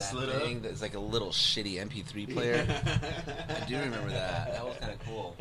thing that's like a little shitty MP3 player. I do remember that. That was kind of cool.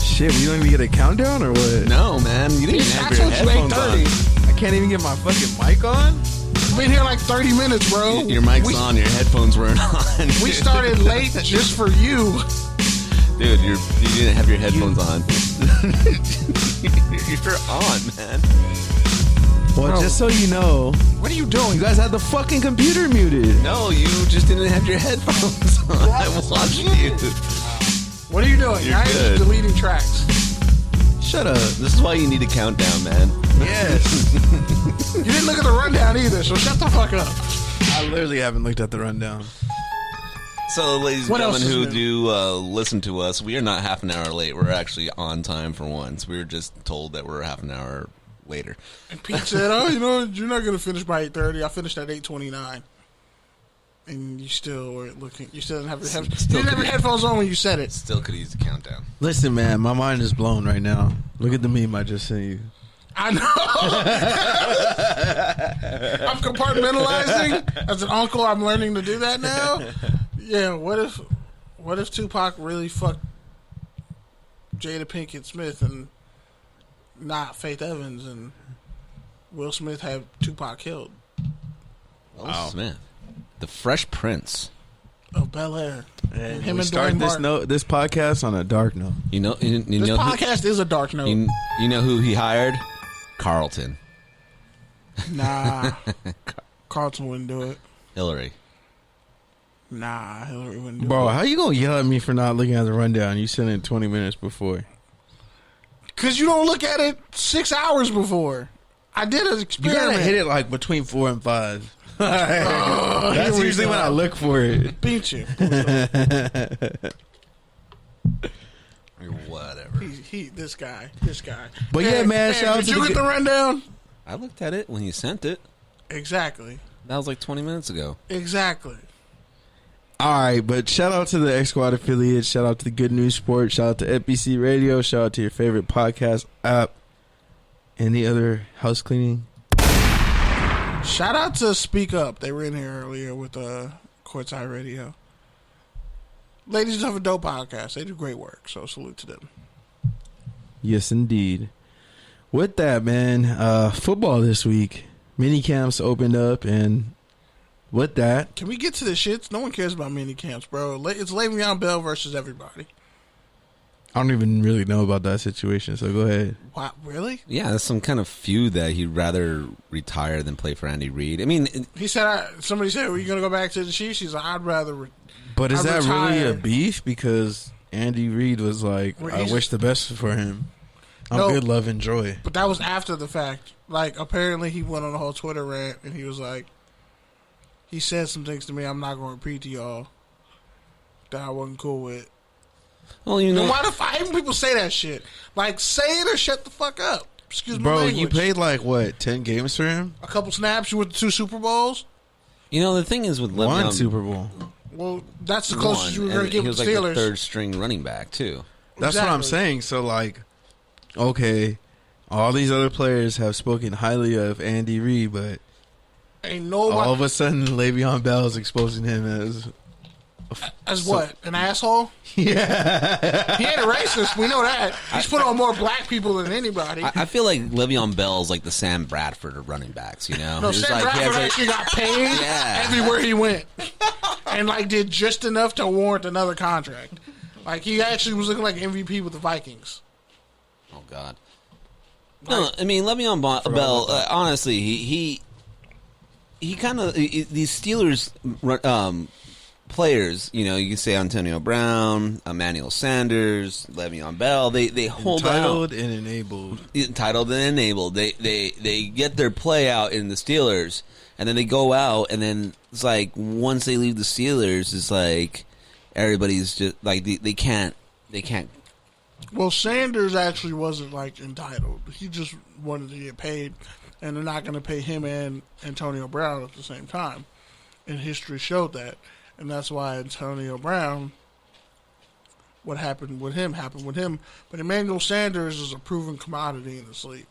Shit, we don't even get a countdown or what? No, man. You didn't even have your headphones on. I can't even get my fucking mic on? I've been here like 30 minutes, bro. Your mic's on, your headphones weren't on. We started late just for you. Dude, you didn't have your headphones on. You're on, man. Well, Bro. just so you know, What are you doing? you guys had the fucking computer muted. No, you just didn't have your headphones on. I was watching you. What are you doing? You're Now you're good. just deleting tracks. Shut up. This is why you need a countdown, man. Yes. You didn't look at the rundown either, so shut the fuck up. I literally haven't looked at the rundown. So, ladies and What else gentlemen who is do listen to us, we are not half an hour late. We're actually on time for once. We were just told that we're half an hour later. And Pete said, "Oh, you know, you're not gonna finish by 8:30. I finished at 8:29." And you still were looking. You still didn't have your headphones. You didn't have your headphones on when you said it. Still could use the countdown. Listen, man, my mind is blown right now. Look at the meme I just sent you. I know. I'm compartmentalizing. As an uncle, I'm learning to do that now. Yeah. What if Tupac really fucked Jada Pinkett Smith and not Faith Evans, and Will Smith had Tupac killed? Will Smith. The Fresh Prince. Of Bel Air. And Him we and start Dwayne this podcast on a dark note. You know, you This know podcast is a dark note. you know who he hired? Carlton. Nah. Carlton wouldn't do it. Hillary. Nah, Hillary wouldn't do Bro, it. how you gonna yell at me for not looking at the rundown? You sent it 20 minutes before. Because you don't look at it 6 hours before. I did an You experiment. gotta hit it like between 4 and 5. That's here we usually go. when I look for it. Beat you. Whatever. This guy. But yeah, man, shout out did to you the get the rundown? I looked at it when you sent it. Exactly. That was like 20 minutes ago. Exactly. All right, but shout out to the X Squad affiliates. Shout out to the Good News Sport. Shout out to FBC Radio. Shout out to your favorite podcast app. Any other house cleaning? Shout out to Speak Up. They were in here earlier with Courtside Radio. Ladies have a dope podcast. They do great work, so salute to them. Yes, indeed. With that, man, football this week. Mini camps opened up, and with that, Can we get to the shits? No one cares about mini camps, bro. It's Le'Veon Bell versus everybody. I don't even really know about that situation, so go ahead. Wow, really? Yeah, there's some kind of feud that he'd rather retire than play for Andy Reid. I mean, He said, somebody said, "Are you going to go back to the Chiefs?" He's like, "I'd rather." But is that really a retired. beef? Because Andy Reid was like, Well, I he's- wish the best for him. I'm No. good, love, and joy. But that was after the fact. Like, apparently he went on a whole Twitter rant, and he was like, he said some things to me I'm not going to repeat to y'all that I wasn't cool with. well, you know, Then why the fuck? Even people say that shit. Like, say it or shut the fuck up. Excuse me, Bro, language. you played like, what, 10 games for him? a couple snaps. You went to 2 Super Bowls. the thing is with One Le'Veon, Super Bowl. Well, that's the closest you were and going to get he with was the like Steelers. the third string running back too. That's what I'm Exactly. saying. So, like, okay, all these other players have spoken highly of Andy Reid, but Ain't nobody. all of a sudden, Le'Veon Bell is exposing him as what? An asshole? yeah. He ain't a racist. We know that. He's put on more black people than anybody. I feel like Le'Veon Bell's like the Sam Bradford of running backs. You know, No, He's Sam like, he Bradford has a- actually got paid Yeah. everywhere he went, and like did just enough to warrant another contract. Like he actually was looking like MVP with the Vikings. Oh God. No, I mean Le'Veon Bell. Honestly, he kind of these Steelers players. You know, you can say Antonio Brown, Emmanuel Sanders, Le'Veon Bell. They hold Entitled out. and enabled. Entitled and enabled. They get their play out in the Steelers, and then they go out, and then it's like once they leave the Steelers, it's like everybody's just like they can't Well, Sanders actually wasn't like entitled. He just wanted to get paid, and they're not going to pay him and Antonio Brown at the same time. And history showed that, and that's why Antonio Brown. What happened with him happened with him. But Emmanuel Sanders is a proven commodity in this league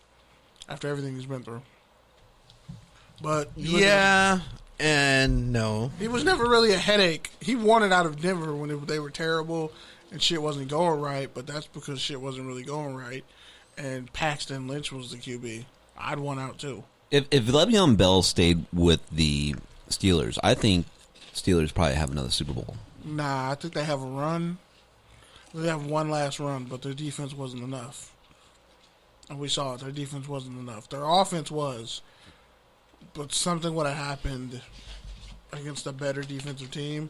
after everything he's been through. But yeah, and no. He was never really a headache. He wanted out of Denver when they were terrible and shit wasn't going right, but that's because shit wasn't really going right. And Paxton Lynch was the QB. I'd want out too. If Le'Veon Bell stayed with the Steelers, I think Steelers probably have another Super Bowl. Nah, I think they have a run. They have one last run, but their defense wasn't enough. And we saw it. Their defense wasn't enough. Their offense was. But something would have happened against a better defensive team.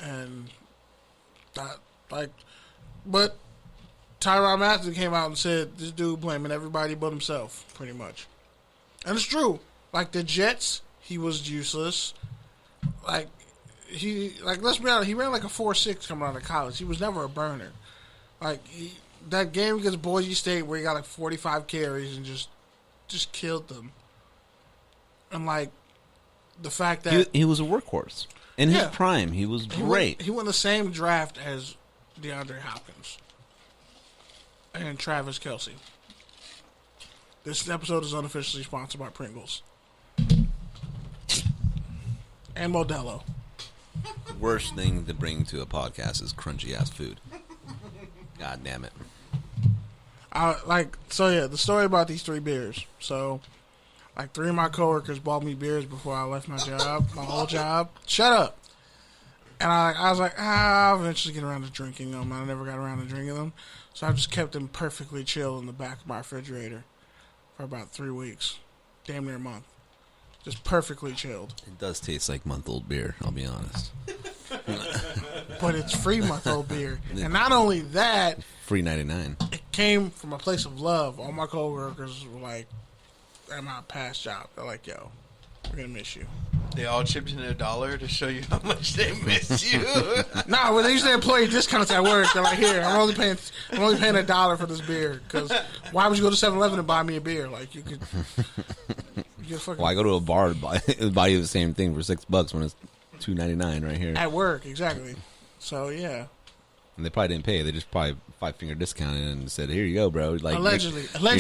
And that, but Tyrann Mathieu came out and said, this dude blaming everybody but himself, pretty much. And it's true. Like the Jets, he was useless. Let's be honest, he ran like a 4.6 coming out of college. He was never a burner. That game against Boise State where he got like 45 carries and just killed them. And the fact that he was a workhorse in his prime, he was great. He won the same draft as DeAndre Hopkins and Travis Kelce. This episode is unofficially sponsored by Pringles and Modelo. Worst thing to bring to a podcast is crunchy ass food. God damn it. The story about these 3 beers. So, 3 of my coworkers bought me beers before I left my job, my old job. Shut up. And I was like, I'll eventually get around to drinking them. I never got around to drinking them. So I just kept them perfectly chilled in the back of my refrigerator for about 3 weeks. Damn near a month. Just perfectly chilled. It does taste like month-old beer, I'll be honest. But it's free month-old beer. And not only that... Free 99. It came from a place of love. All my coworkers were like, at my past job, they're like, yo, we're going to miss you. They all chipped in $1 to show you how much they miss you. Nah, well, they usually employee discounts at work. They're like, here, I'm only paying $1 for this beer. Because why would you go to 7-Eleven and buy me a beer? Like, you could... Why go to a bar and buy you the same thing for $6 when it's $2.99 right here at work? Exactly. So yeah. And they probably didn't pay. They just probably 5-finger discounted and said, "Here you go, bro." Like allegedly. Like, what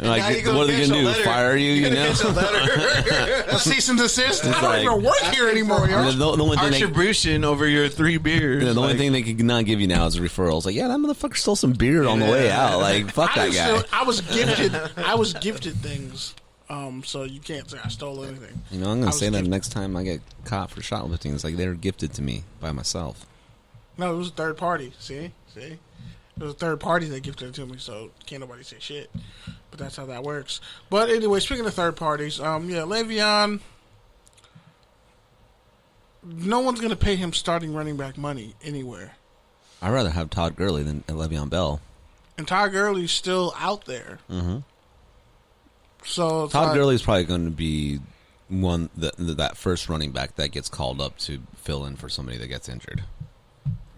are they gonna do? Fire you? You know? A cease and desist. I don't even work here anymore. The only thing attribution over your 3 beers. The only thing they can not give you now is a referral. It's like, yeah, that motherfucker stole some beer on the way out. Like, fuck that guy. I was gifted things. So you can't say I stole anything. You know, I'm going to say that next time I get caught for shoplifting. It's like they were gifted to me by myself. No, it was a third party. See? It was a third party that gifted it to me, so can't nobody say shit. But that's how that works. But anyway, speaking of third parties, Le'Veon, no one's going to pay him starting running back money anywhere. I'd rather have Todd Gurley than Le'Veon Bell. And Todd Gurley's still out there. Mm-hmm. So Todd Gurley's probably going to be that first running back that gets called up to fill in for somebody that gets injured.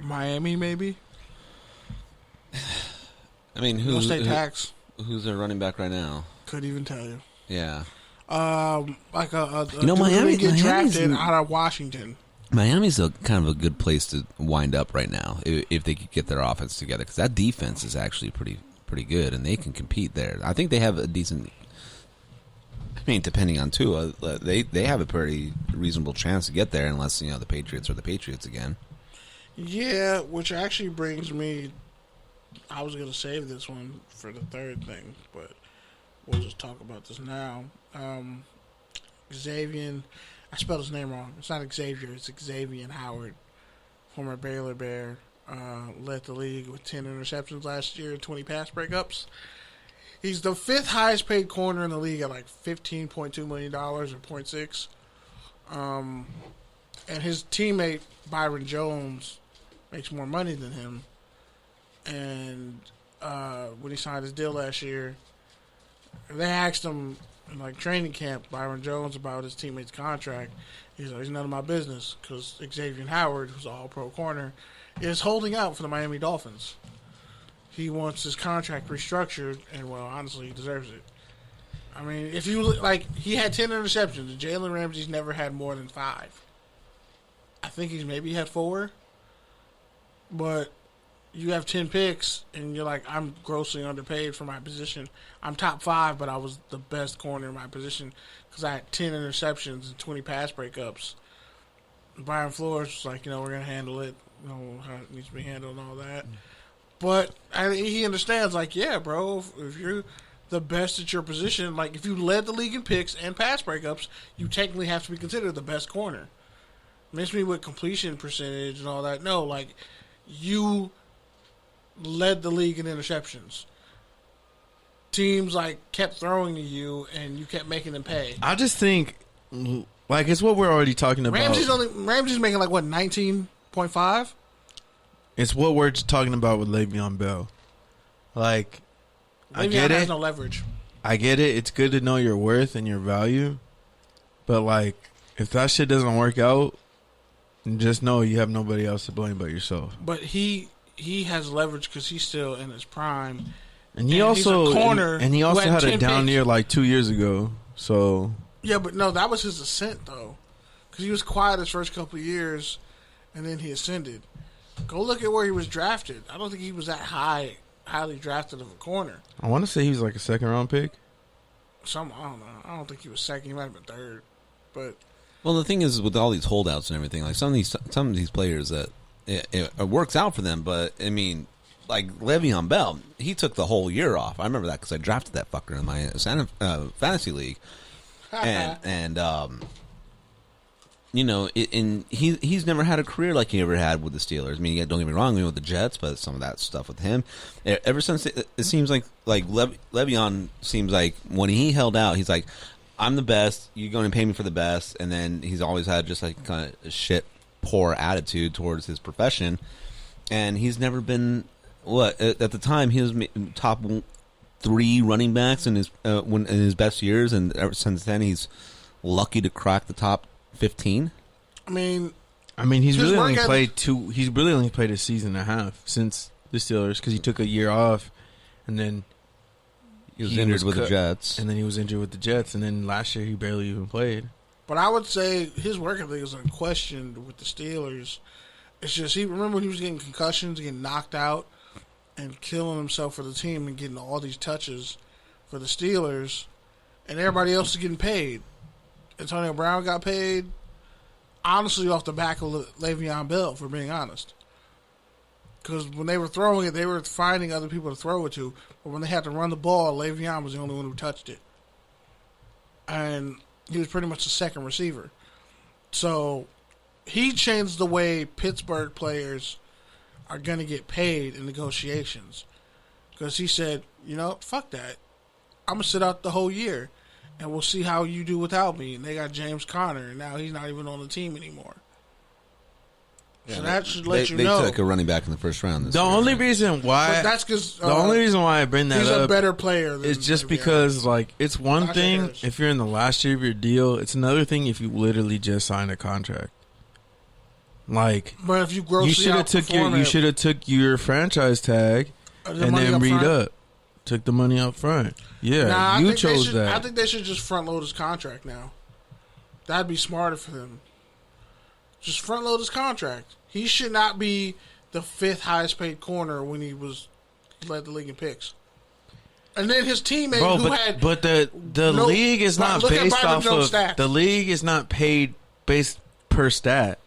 Miami, maybe. I mean, who's their running back right now? Couldn't even tell you. Yeah. Miami get drafted out of Washington. Miami's kind of a good place to wind up right now if they could get their offense together, because that defense is actually pretty good and they can compete there. I think they have a decent. I mean, depending on Tua, they have a pretty reasonable chance to get there, unless the Patriots are the Patriots again. Yeah, which actually brings me. I was gonna save this one for the third thing, but we'll just talk about this now. Xavien, I spelled his name wrong. It's not Xavier. It's Xavien Howard, former Baylor Bear, led the league with 10 interceptions last year, 20 pass breakups. He's the 5th highest paid corner in the league at like $15.2 million or 0.6. And his teammate, Byron Jones, makes more money than him. And when he signed his deal last year, they asked him in like training camp, Byron Jones, about his teammate's contract. He's like, it's none of my business, because Xavien Howard, who's an all-pro corner, is holding out for the Miami Dolphins. he wants his contract restructured, and well, honestly, he deserves it. I mean, if you look, like, he had 10 interceptions. Jalen Ramsey's never had more than 5. I think he's maybe had 4. But you have 10 picks, and you're like, I'm grossly underpaid for my position. I'm top 5, but I was the best corner in my position because I had 10 interceptions and 20 pass breakups. Brian Flores was like, we're going to handle it. How it needs to be handled and all that. But he understands, like, yeah, bro, if you're the best at your position, like, if you led the league in picks and pass breakups, you technically have to be considered the best corner. Miss me with completion percentage and all that. No, like, you led the league in interceptions. Teams, like, kept throwing to you, and you kept making them pay. I just think, like, it's what we're already talking about. Ramsey's making, like, what, 19.5? It's what we're talking about with Le'Veon Bell. Like, I get it. Has no leverage. I get it. It's good to know your worth and your value. But, like, if that shit doesn't work out, just know you have nobody else to blame but yourself. But he has leverage because he's still in his prime. And he also he's a corner and he also had a down picks. year like 2 years ago. So yeah, but no, that was his ascent though, because he was quiet his first couple of years, and then he ascended. Go look at where he was drafted. I don't think he was that highly drafted of a corner. I want to say he was like a second round pick. I don't know. I don't think he was second. He might have been third. But well, the thing is with all these holdouts and everything, like some of these players that it works out for them, but I mean, like Le'Veon Bell, he took the whole year off. I remember that because I drafted that fucker in my fantasy league, and he's never had a career like he ever had with the Steelers. I mean, don't get me wrong, with the Jets, but some of that stuff with him, ever since it seems like Le'Veon seems like when he held out, he's like, I'm the best. You're going to pay me for the best, and then he's always had just like kind of a shit, poor attitude towards his profession, and he's never been at the time he was top 3 running backs in his best years, and ever since then he's lucky to crack the top 15. I mean, he's really only played He's really only played a season and a half since the Steelers because he took a year off, and then he was injured with the Jets, and then he was injured with the Jets, and then last year he barely even played. But I would say his work ethic is unquestioned with the Steelers. It's just remember when he was getting concussions, getting knocked out, and killing himself for the team and getting all these touches for the Steelers, and everybody else is getting paid. Antonio Brown got paid, honestly, off the back of Le'Veon Bell, for being honest. Because when they were throwing it, they were finding other people to throw it to. But when they had to run the ball, Le'Veon was the only one who touched it. And he was pretty much the second receiver. So he changed the way Pittsburgh players are going to get paid in negotiations. Because he said, fuck that. I'm going to sit out the whole year. And we'll see how you do without me. And they got James Conner, and now he's not even on the team anymore. Yeah, so that should let you know. They took a running back in the first round. The only reason why I bring that up, he's a better player. It's just because, like, it's one thing if you're in the last year of your deal. It's another thing if you literally just signed a contract. Like, but if you should have took your franchise tag and then read up. Took the money up front. Yeah, you chose that. I think they should just front load his contract now. That'd be smarter for them. Just front load his contract. He should not be the 5th highest paid corner when he led the league in picks. And then his teammate the league is not based off of stats. The league is not paid based per stat.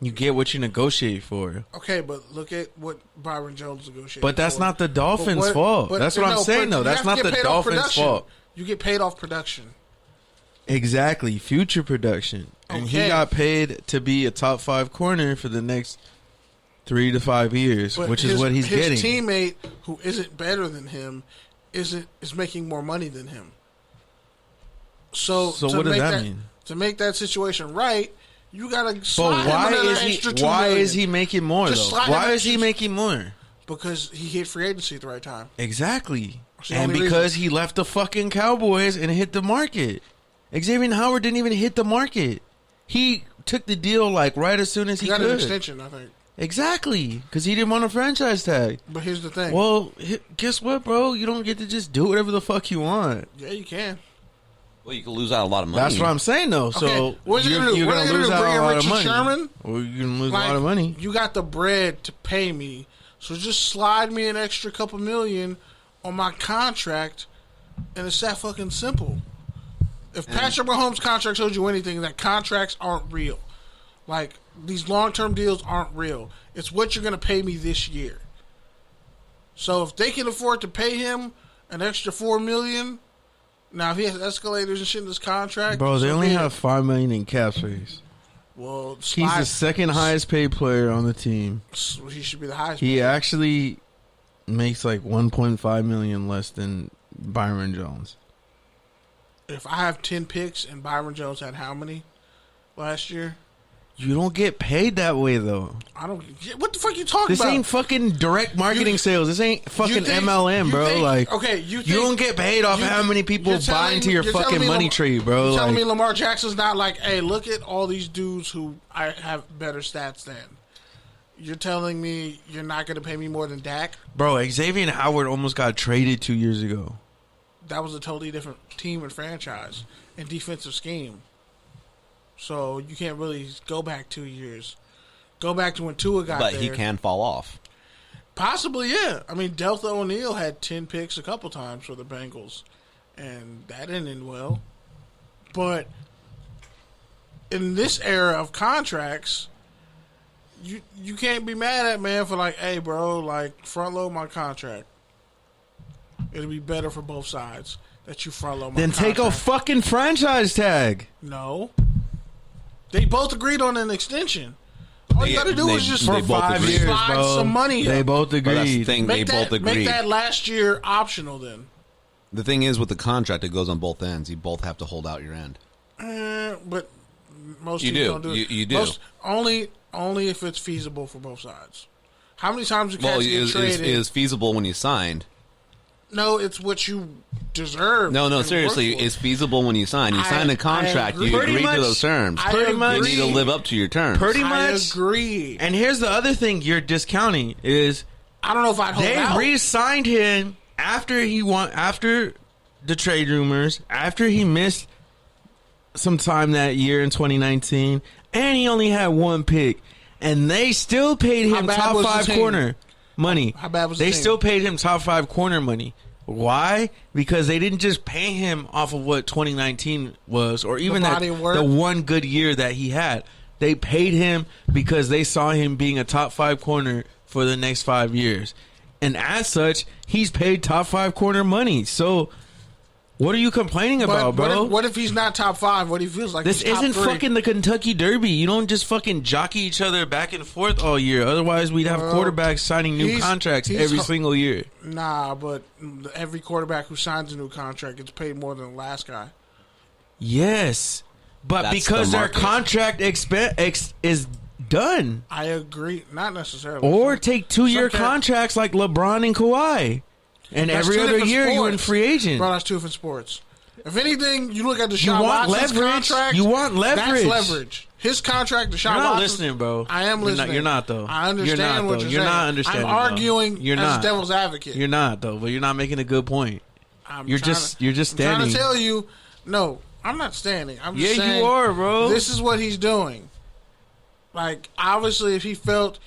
You get what you negotiate for. Okay, but look at what Byron Jones negotiated. But that's not the Dolphins' fault. That's what I'm saying, though. That's not the Dolphins' fault. You get paid off production. Exactly, future production. And he got paid to be a top 5 corner for the next 3 to 5 years, which is what he's getting. His teammate, who isn't better than him, is making more money than him. So what does that mean? To make that situation right, you gotta slide him another extra $2 million. Why is he making more, though? Why is he making more? Because he hit free agency at the right time. Exactly. And because he left the fucking Cowboys and hit the market. Xavien Howard didn't even hit the market. He took the deal like right as soon as he could. Got an extension, I think. Exactly, because he didn't want a franchise tag. But here's the thing. Well, guess what, bro? You don't get to just do whatever the fuck you want. Yeah, you can. Well, you can lose out a lot of money. That's what I'm saying, though. Okay, So what you gonna do? you're What going to are they lose gonna do, out a bring lot in of Richard money. Sherman? Or you're going to lose Like, a lot of money. You got the bread to pay me, so just slide me an extra couple million on my contract, and it's that fucking simple. If Patrick Mahomes' contract shows you anything, that contracts aren't real. Like, these long-term deals aren't real. It's what you're going to pay me this year. So if they can afford to pay him an extra $4 million, now if he has escalators and shit in his contract, Bro, they so only be it. have $5 million in cap space. Well, He's the second highest paid player on the team. He should be the highest. He paid. actually makes like $1.5 million less than Byron Jones. If I have 10 picks and Byron Jones had how many last year? You don't get paid that way, though. I don't. What the fuck you talking This about? ain't fucking direct marketing sales. This ain't fucking think- MLM, you bro. think- Like, okay, you don't get paid off how many people buy into your fucking money tree, bro. You're telling Like, me Lamar Jackson's not like, hey, look at all these dudes who I have better stats than. You're telling me you're not going to pay me more than Dak? bro, Xavien Howard almost got traded 2 years ago. That was a totally different team and franchise and defensive scheme. So you can't really go back 2 years. Go back to when Tua got But there. he can fall off. Possibly, yeah. I mean, Delta O'Neal had 10 picks a couple times for the Bengals, and that didn't end well. But in this era of contracts, you can't be mad at man for like, hey, bro, like front load my contract. It'll be better for both sides that you front load my Then contract. take a fucking franchise tag. No. They both agreed on an extension. All you got to do is just they for both 5 agreed. years, slide some money They up. both But that's the agreed. thing. They both agreed. Make that last year optional then. The thing is, with the contract, it goes on both ends. You both have to hold out your end. But most You teams do. don't do it. You do. Only if it's feasible for both sides. How many times do Well, cats get traded? it is feasible when you signed. No, it's what you deserve. No, and seriously, work for. it's feasible when you sign. You sign a contract, agree. you Pretty agree much. to those terms. I Pretty much. You need to live up to your terms. Pretty I much. agree. And here's the other thing you're discounting is I don't know if I'd hold they out. re-signed him after the trade rumors, after he missed some time that year in 2019, and he only had one pick, and they still paid How him bad top was the 5 team? corner money. How bad was the they team? still paid him top 5 corner money. Why? Because they didn't just pay him off of what 2019 was, or even body of work. the one good year that he had. They paid him because they saw him being a top 5 corner for the next 5 years. And as such, he's paid top 5 corner money. So, what are you complaining about, bro? What if he's not top 5? What if he feels like This he's top isn't 3? fucking the Kentucky Derby. You don't just fucking jockey each other back and forth all year. Otherwise, we'd have quarterbacks signing new contracts every single year. Nah, but every quarterback who signs a new contract gets paid more than the last guy. Yes, but That's because the their market. contract is done. I agree. Not necessarily. Or take 2-year Some cat- contracts like LeBron and Kawhi. And That's every two other different year you're in sports. free agent. Bro, that's 2 different sports. If anything, you look at Deshaun You want Watson's leverage? contract. You want leverage? That's leverage. His contract, Deshaun You're not Watson. listening, bro. I am listening. You're not, though. I understand You're not, what though. you're You're saying. not understanding. I'm arguing You're as not. devil's advocate. You're not, though. But you're not making a good point. You're just I'm trying standing. to tell you, no, I'm not standing. I'm just Yeah, saying, you are, bro. This is what he's doing. Like, obviously, if he felt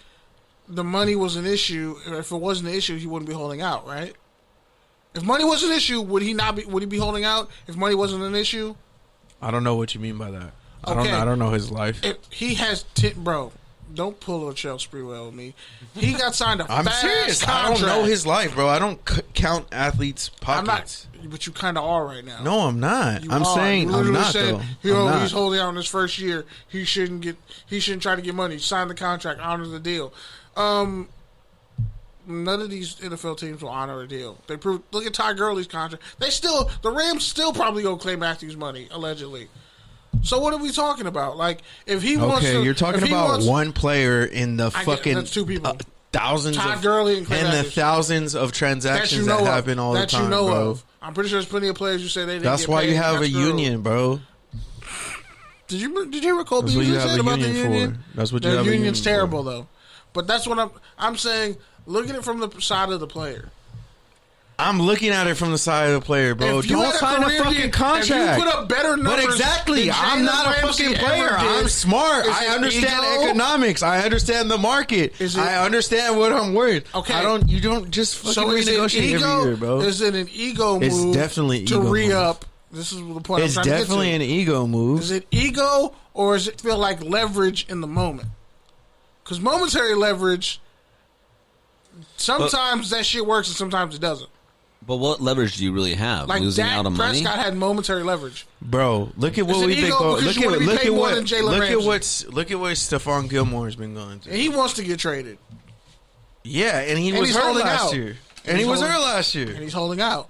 the money was an issue, or if it wasn't an issue, he wouldn't be holding out, right? If money was an issue, would he not be? Would he be holding out if money wasn't an issue? I don't know what you mean by that. Okay. I don't know his life. If he has, bro, don't pull a Chell Sprewell with me. He got signed a I'm fat-ass serious. contract. I don't know his life, bro. I don't count athletes' I'm pockets. not, but you kind of are right now. No, I'm not. You I'm are. saying You I'm literally not, said, though. I'm not. He's holding out in his first year. He shouldn't try to get money. Sign the contract. Honor the deal. None of these NFL teams will honor a deal. They prove. Look at Ty Gurley's contract. The Rams still probably gonna claim Matthews' money allegedly. So what are we talking about? Like, if he wants to, Okay, you're talking about one player in the fucking that's 2 people. thousands Todd of Gurley and Clay the Matthews. thousands of transactions that happen all the time, that you know bro. of. I'm pretty sure there's plenty of players who say they didn't That's get why paid. you have a That's Gurley. union, bro. Did you hear what Cole That's what Beasley you have said a about the union union? for. That's what you The have a union's union terrible for. though. But that's what I'm saying. Look at it from the side of the player. I'm looking at it from the side of the player, bro. If you Don't had sign a fucking contract. If you put up better numbers, but exactly, I'm not a fucking player. I'm smart. I understand economics. I understand the market. I understand what I'm worth. Okay, you don't just fucking renegotiate every year, bro. Is it an ego move? It's definitely to re-up. This is the point. It's definitely an ego move. Is it ego or does it feel like leverage in the moment? Because momentary leverage, sometimes that shit works and sometimes it doesn't. But what leverage do you really have? Like Losing Dak out on money? Prescott had momentary leverage. Look at what we've been going. Look at what Stephon Gilmore has been going through. And he wants to get traded. Yeah, and he was hurt last year. And he was hurt last year. And he's holding out.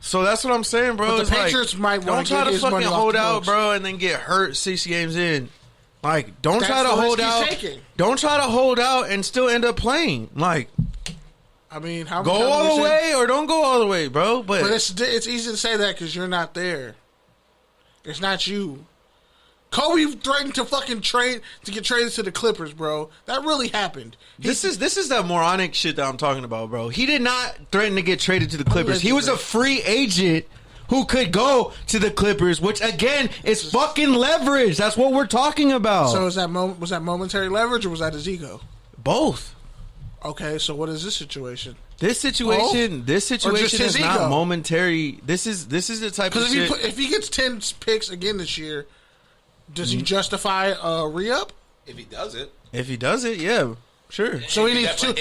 So that's what I'm saying, bro. But the Patriots might want to don't get try to his money fucking off hold the out, books. bro, and then get hurt 6 games in. Like, don't That's try to the hold risk he's out. taking. Don't try to hold out and still end up playing. Like, I mean, how go all the way or don't go all the way, bro. But it's easy to say that because you're not there. It's not you. Kobe threatened to fucking get traded to the Clippers, bro. That really happened. This is the moronic shit that I'm talking about, bro. He did not threaten to get traded to the Clippers. He was a free agent who could go to the Clippers, which again is fucking leverage. That's what we're talking about. So was that momentary leverage or was that his ego? Both. Okay, so what is this situation? This situation is not ego? Momentary. This is the type of shit. Because if he gets 10 picks again this year, does he justify a re-up? If he does it. If he does it, yeah. Sure. So he needs 2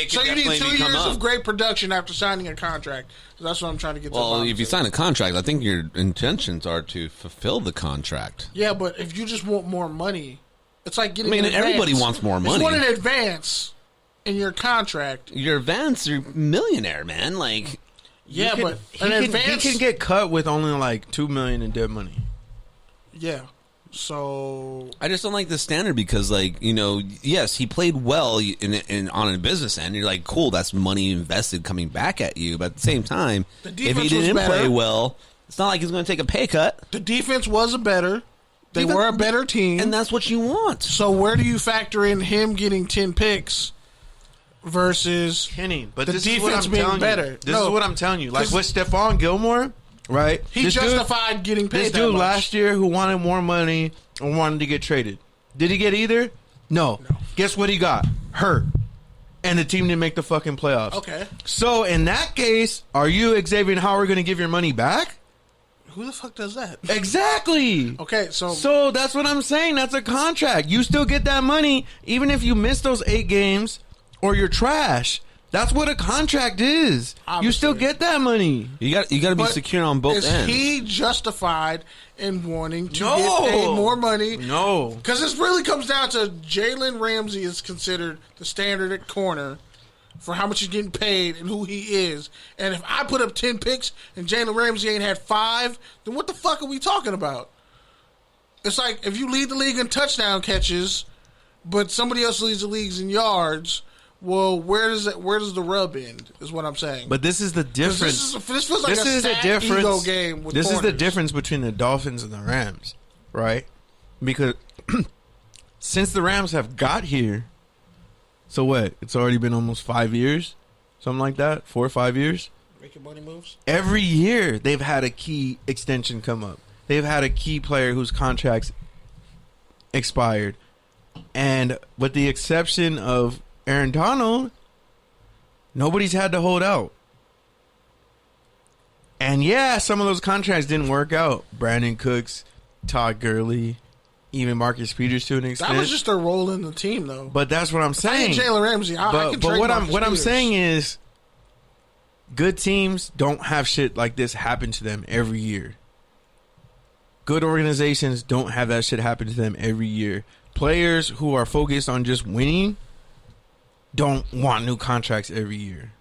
years of great production after signing a contract. So that's what I'm trying to get to. Well, if you sign a contract, I think your intentions are to fulfill the contract. Yeah, but if you just want more money, it's like getting everybody wants more money. If you want an advance in your contract. Your advance, you're a millionaire, man. Like, yeah, but he can get cut with only like $2 million in dead money. Yeah. So I just don't like the standard because, like, yes, he played well on a business end. You're like, cool, that's money invested coming back at you. But at the same time, if he didn't play well, it's not like he's going to take a pay cut. The defense was they were a better team, and that's what you want. So where do you factor in him getting 10 picks versus Kenny? But the defense being better? This is what I'm telling you. Like with Stephon Gilmore. Right, he justified getting paid. This that dude much. last year who wanted more money and wanted to get traded. Did he get either? No. Guess what he got? Hurt, and the team didn't make the fucking playoffs. Okay. So in that case, are you Xavien Howard going to give your money back? Who the fuck does that? Exactly. Okay, so that's what I'm saying. That's a contract. You still get that money even if you miss those 8 games or you're trash. That's what a contract is. Obviously. You still get that money. You got to be secure on both ends. Is he justified in wanting to get paid more money? No. Because this really comes down to Jalen Ramsey is considered the standard at corner for how much he's getting paid and who he is. And if I put up 10 picks and Jalen Ramsey ain't had 5, then what the fuck are we talking about? It's like if you lead the league in touchdown catches, but somebody else leads the leagues in yards. Well, where does the rub end? Is what I'm saying. But this is the difference. This feels like ego game. With this corners. is the difference between the Dolphins and the Rams, right? Because since the Rams have got here, so what? It's already been almost 5 years, something like that, 4 or 5 years. Making money moves. Every year they've had a key extension come up. They've had a key player whose contract's expired, and with the exception of Aaron Donald, nobody's had to hold out. And yeah, some of those contracts didn't work out. Brandon Cooks, Todd Gurley, even Marcus Peters to an extent. That was just their role in the team, though. But that's what I'm saying. Jalen Ramsey. I can trade what I'm saying is, good teams don't have shit like this happen to them every year. Good organizations don't have that shit happen to them every year. Players who are focused on just winning don't want new contracts every year.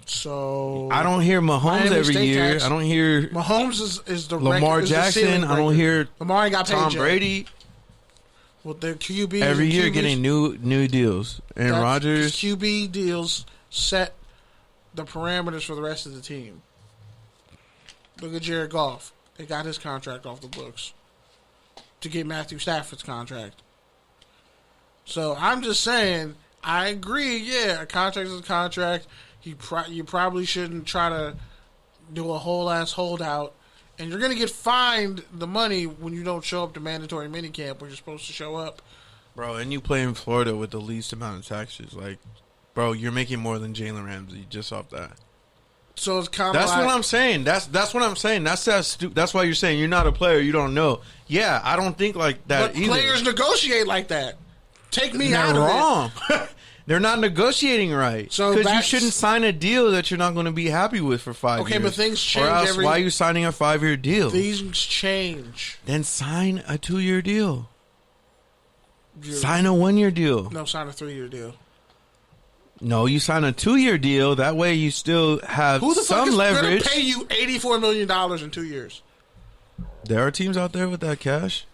So I don't hear Mahomes every year. I don't hear Mahomes is the Lamar Jackson. I don't hear Lamar ain't got paid Tom yet. Brady. Well, their QB every year getting new deals. And Rodgers QB deals set the parameters for the rest of the team. Look at Jared Goff. They got his contract off the books to get Matthew Stafford's contract. So I'm just saying, I agree. Yeah, a contract is a contract. You probably shouldn't try to do a whole ass holdout, and you're gonna get fined the money when you don't show up to mandatory minicamp when you're supposed to show up. Bro, and you play in Florida with the least amount of taxes. Like, bro, you're making more than Jalen Ramsey just off that. So it's kind of That's what I'm saying. That's what I'm saying. That's why you're saying you're not a player. You don't know. Yeah, I don't think like that but either. Players negotiate like that. Take me out of They're it. wrong. They're not negotiating right. So because you shouldn't sign a deal that you're not going to be happy with for 5 years. Okay, but things change. Or else, why are you signing a 5-year deal? Things change. Then sign a 2-year deal. Sign a 1-year deal. No, sign a 3-year deal. No, you sign a 2-year deal. That way, you still have Who the some fuck is leverage. going to pay you $84 million in 2 years? There are teams out there with that cash.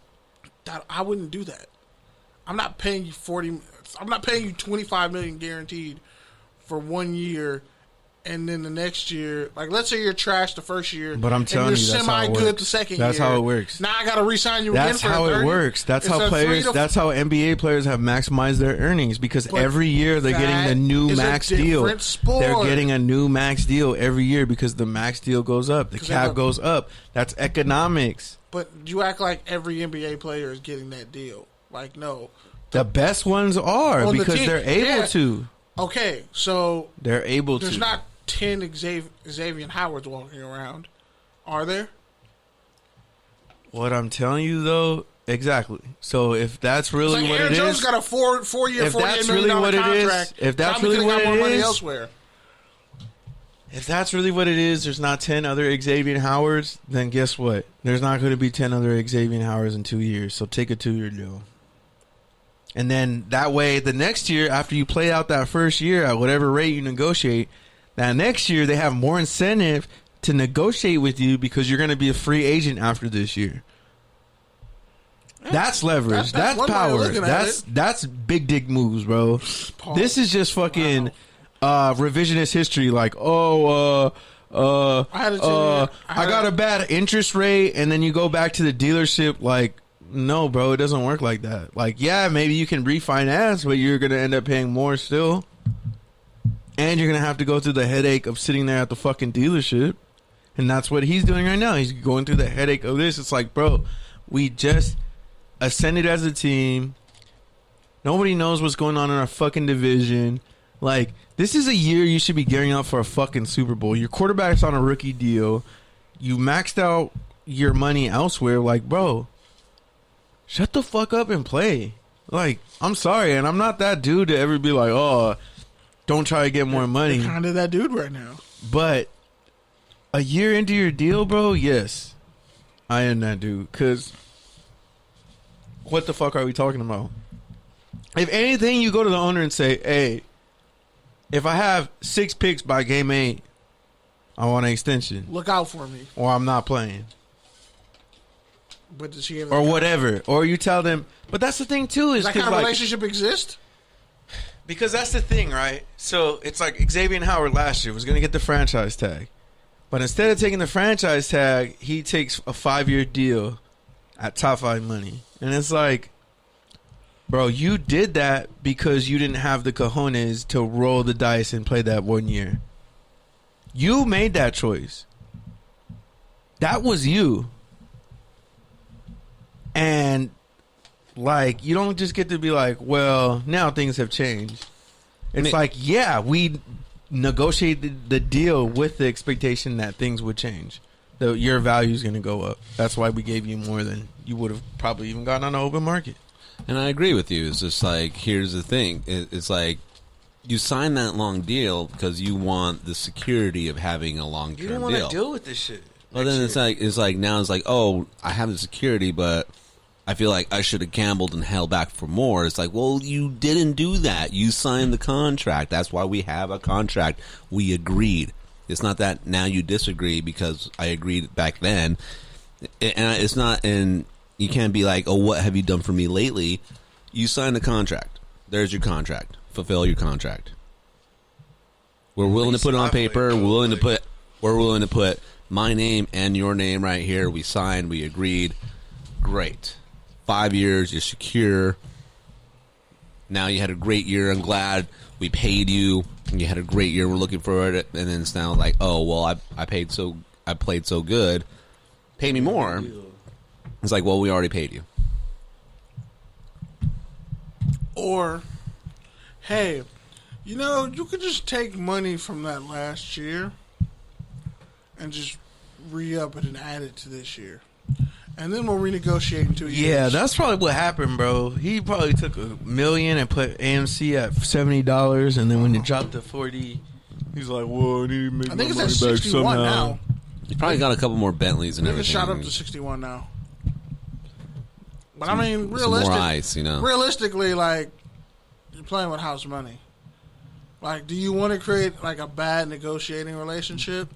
I wouldn't do that. I'm not paying you I'm not paying you $25 million guaranteed for 1 year, and then the next year, like let's say you're trash the first year, but I'm telling you, that's how it works. Semi-good the second year. That's how it works. Now I got to re-sign you That's again for how a it third works. That's year. how players. That's how NBA players have maximized their earnings because But every year they're getting the new max deal. Sport. They're getting a new max deal every year because the max deal goes up, the cap goes up. That's economics. But you act like every NBA player is getting that deal. Like no. The best ones are because they're able to. Okay, so they're able to. There's not 10 Xavien Howards walking around, are there? What I'm telling you, though, exactly. So if that's really like what Aaron it Jones is, got a four-year, $48 million contract. If that's really what it money is, elsewhere. If that's really what it is, there's not 10 other Xavien Howards. Then guess what? There's not going to be 10 other Xavien Howards in 2 years. So take a 2-year deal. And then that way, the next year, after you play out that first year at whatever rate you negotiate, that next year they have more incentive to negotiate with you because you're going to be a free agent after this year. That's leverage. That's power. That's big dick moves, bro. This is just fucking revisionist history. Like, I got a bad interest rate, and then you go back to the dealership like, no, bro, it doesn't work like that. Like, yeah, maybe you can refinance, but you're going to end up paying more still. And you're going to have to go through the headache of sitting there at the fucking dealership. And that's what he's doing right now. He's going through the headache of this. It's like, bro, we just ascended as a team. Nobody knows what's going on in our fucking division. Like, this is a year you should be gearing up for a fucking Super Bowl. Your quarterback's on a rookie deal. You maxed out your money elsewhere. Like, bro, shut the fuck up and play. Like, I'm sorry, and I'm not that dude to ever be like, oh, don't try to get more money. You're kind of that dude right now. But a year into your deal, bro, yes, I am that dude. Because what the fuck are we talking about? If anything, you go to the owner and say, hey, if I have 6 picks by game 8, I want an extension. Look out for me. Or I'm not playing. But does she have or whatever. Or you tell them. But that's the thing, too. Is that kind of relationship exist? Because that's the thing, right? So it's like Xavien Howard last year was going to get the franchise tag. But instead of taking the franchise tag, he takes a 5-year deal at top 5 money. And it's like, bro, you did that because you didn't have the cojones to roll the dice and play that 1 year. You made that choice. That was you. And, like, you don't just get to be like, well, now things have changed. It's like, yeah, we negotiated the deal with the expectation that things would change. Your value is going to go up. That's why we gave you more than you would have probably even gotten on the open market. And I agree with you. It's just like, here's the thing. It's like, you sign that long deal because you want the security of having a long-term deal. You don't want to deal with this shit. Well, then it's like now it's like, oh, I have the security, but I feel like I should have gambled and held back for more. It's like, well, you didn't do that. You signed the contract. That's why we have a contract. We agreed. It's not that now you disagree because I agreed back then. And it's not, and you can't be like, oh, what have you done for me lately? You signed the contract. There's your contract. Fulfill your contract. We're willing to put it on paper. We're willing to put my name and your name right here. We signed. We agreed. Great. 5 years. You're secure. Now you had a great year. I'm glad we paid you. You had a great year. We're looking for it. And then it's now like, oh, well, I played so good. Pay me more. It's like, well, we already paid you. Or, hey, you could just take money from that last year and just re-up it and add it to this year. And then we'll renegotiate in 2 years. Yeah, that's probably what happened, bro. He probably took $1 million and put AMC at $70, and then when it dropped to 40, he's like, "Whoa, I need to make I think my it's money at back 61 somehow." now. You probably got a couple more Bentleys and I think everything. it's shot up to 61 now. But I mean, some more ice, realistically, like, you're playing with house money. Like, do you want to create like a bad negotiating relationship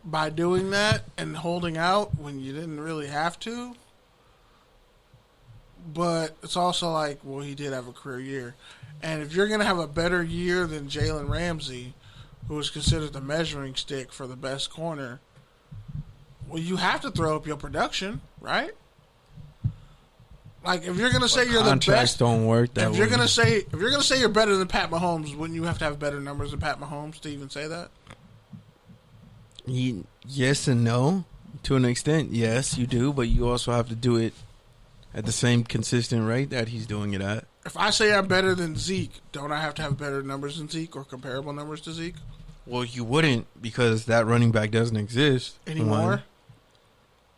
by doing that and holding out when you didn't really have to? But it's also like, well, he did have a career year. And if you're going to have a better year than Jalen Ramsey, who is considered the measuring stick for the best corner, well, you have to throw up your production, right? Like, if you're going to say you're the best, contracts don't work that way. if you're going to say you're better than Pat Mahomes, wouldn't you have to have better numbers than Pat Mahomes to even say that? Yes and no. To an extent, yes, you do, but you also have to do it at the same consistent rate that he's doing it at. If I say I'm better than Zeke, don't I have to have better numbers than Zeke or comparable numbers to Zeke? Well, you wouldn't, because that running back doesn't exist Anymore? one.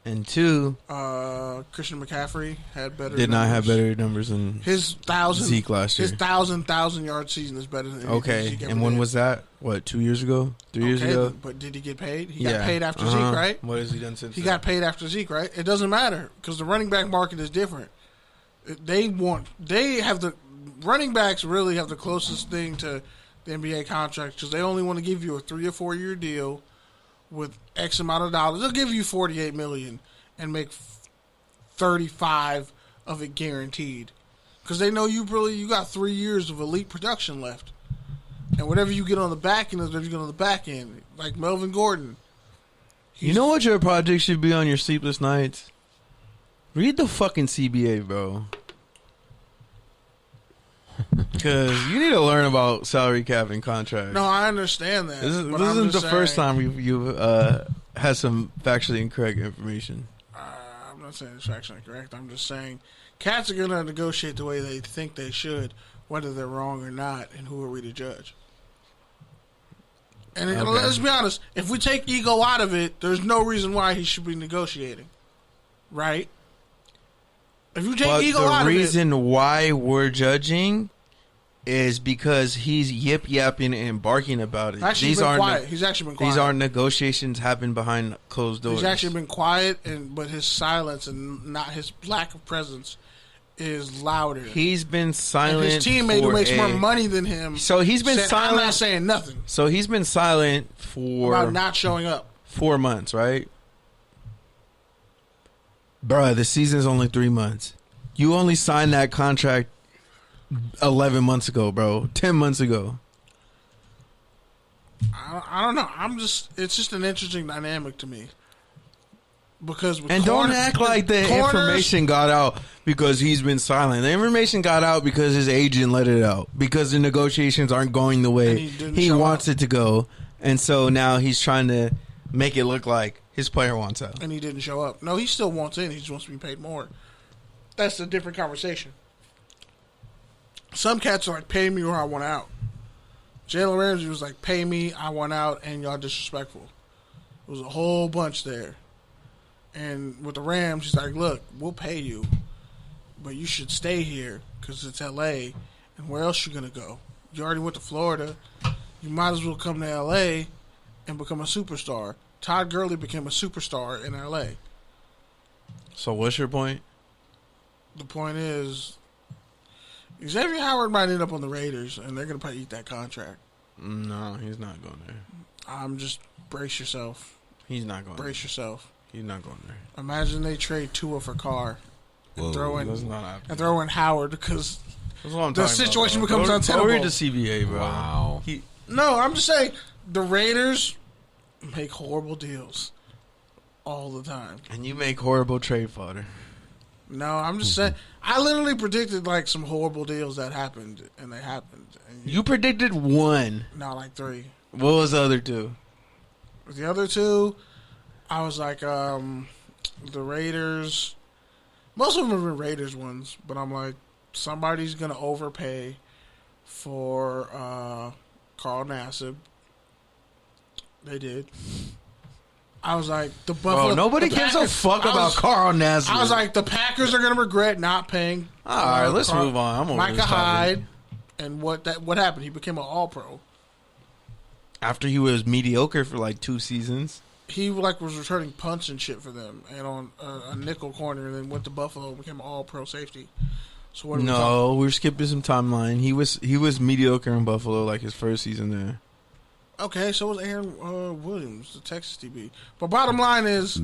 And two, Christian McCaffrey had better did numbers. not have better numbers than His 1,000 Zeke last year. His 1,000 yard season is better than Okay, Zeke ever and when did. was that? What, 2 years ago? 3 years ago? But did he get paid? He got paid after Zeke, right? What has he done since He then? got paid after Zeke, right? It doesn't matter because the running back market is different. The running backs really have the closest thing to the NBA contract because they only want to give you a 3 or 4 year deal with X amount of dollars. They'll give you $48 million and make 35 of it guaranteed because they know you got 3 years of elite production left, and whatever you get on the back end is whatever you get on the back end. Like Melvin Gordon. You know what your project should be on your sleepless nights? Read the fucking CBA, bro. Because you need to learn about salary cap and contracts. No, I understand that. This but isn't the first time you've had some factually incorrect information. I'm not saying it's factually correct. I'm just saying cats are going to negotiate the way they think they should, whether they're wrong or not, and who are we to judge? And let's be honest, if we take ego out of it, there's no reason why he should be negotiating, right? If you take ego out of it, the reason why we're judging is because he's yip-yapping and barking about it. Actually, he's actually been quiet. These are negotiations happen behind closed doors. He's actually been quiet, but his silence and not his lack of presence is louder. He's been silent. And his teammate who makes more money than him. So he's been silent. I'm not saying nothing. So he's been silent for about not showing up. 4 months, right? Bruh, the season's only 3 months. You only signed that contract 11 months ago, bro. 10 months ago. I don't know. It's just an interesting dynamic to me. Because don't act like the information got out because he's been silent. The information got out because his agent let it out. Because the negotiations aren't going the way he wants it to go. And so now he's trying to make it look like his player wants out. And he didn't show up. No, he still wants in. He just wants to be paid more. That's a different conversation. Some cats are like, pay me or I want out. Jalen Ramsey was like, pay me, I want out, and y'all disrespectful. It was a whole bunch there. And with the Rams, he's like, look, we'll pay you, but you should stay here because it's L.A., and where else you going to go? You already went to Florida. You might as well come to L.A. and become a superstar. Todd Gurley became a superstar in L.A. So what's your point? The point is, Xavien Howard might end up on the Raiders, and they're going to probably eat that contract. No, he's not going there. I'm just brace yourself. He's not going Brace yourself. He's not going there. Imagine they trade Tua for Carr and throw in Howard because the the situation becomes untenable. Read the CBA, bro. Wow. No, I'm just saying the Raiders make horrible deals all the time. And you make horrible trade fodder. No, I'm just saying. I literally predicted like some horrible deals that happened, and they happened. And You predicted one. no, like 3. What was the other 2? The other 2, I was like, the Raiders. Most of them have been Raiders ones, but I'm like, somebody's gonna overpay for Carl Nassib. They did. I was like, the Buffalo. Bro, nobody the gives a Packers- fuck I about was- Carl Nassib. I was like, the Packers are gonna regret not paying. all right, let's move on. I'm over Micah this topic. Hyde, and what happened? He became an All-Pro. After he was mediocre for like 2 seasons. He like was returning punts and shit for them, and on a nickel corner, and then went to Buffalo and became an All-Pro safety. So what? No, we're skipping some timeline. He was mediocre in Buffalo like his first season there. Okay, so was Aaron Williams, the Texas DB. But bottom line is,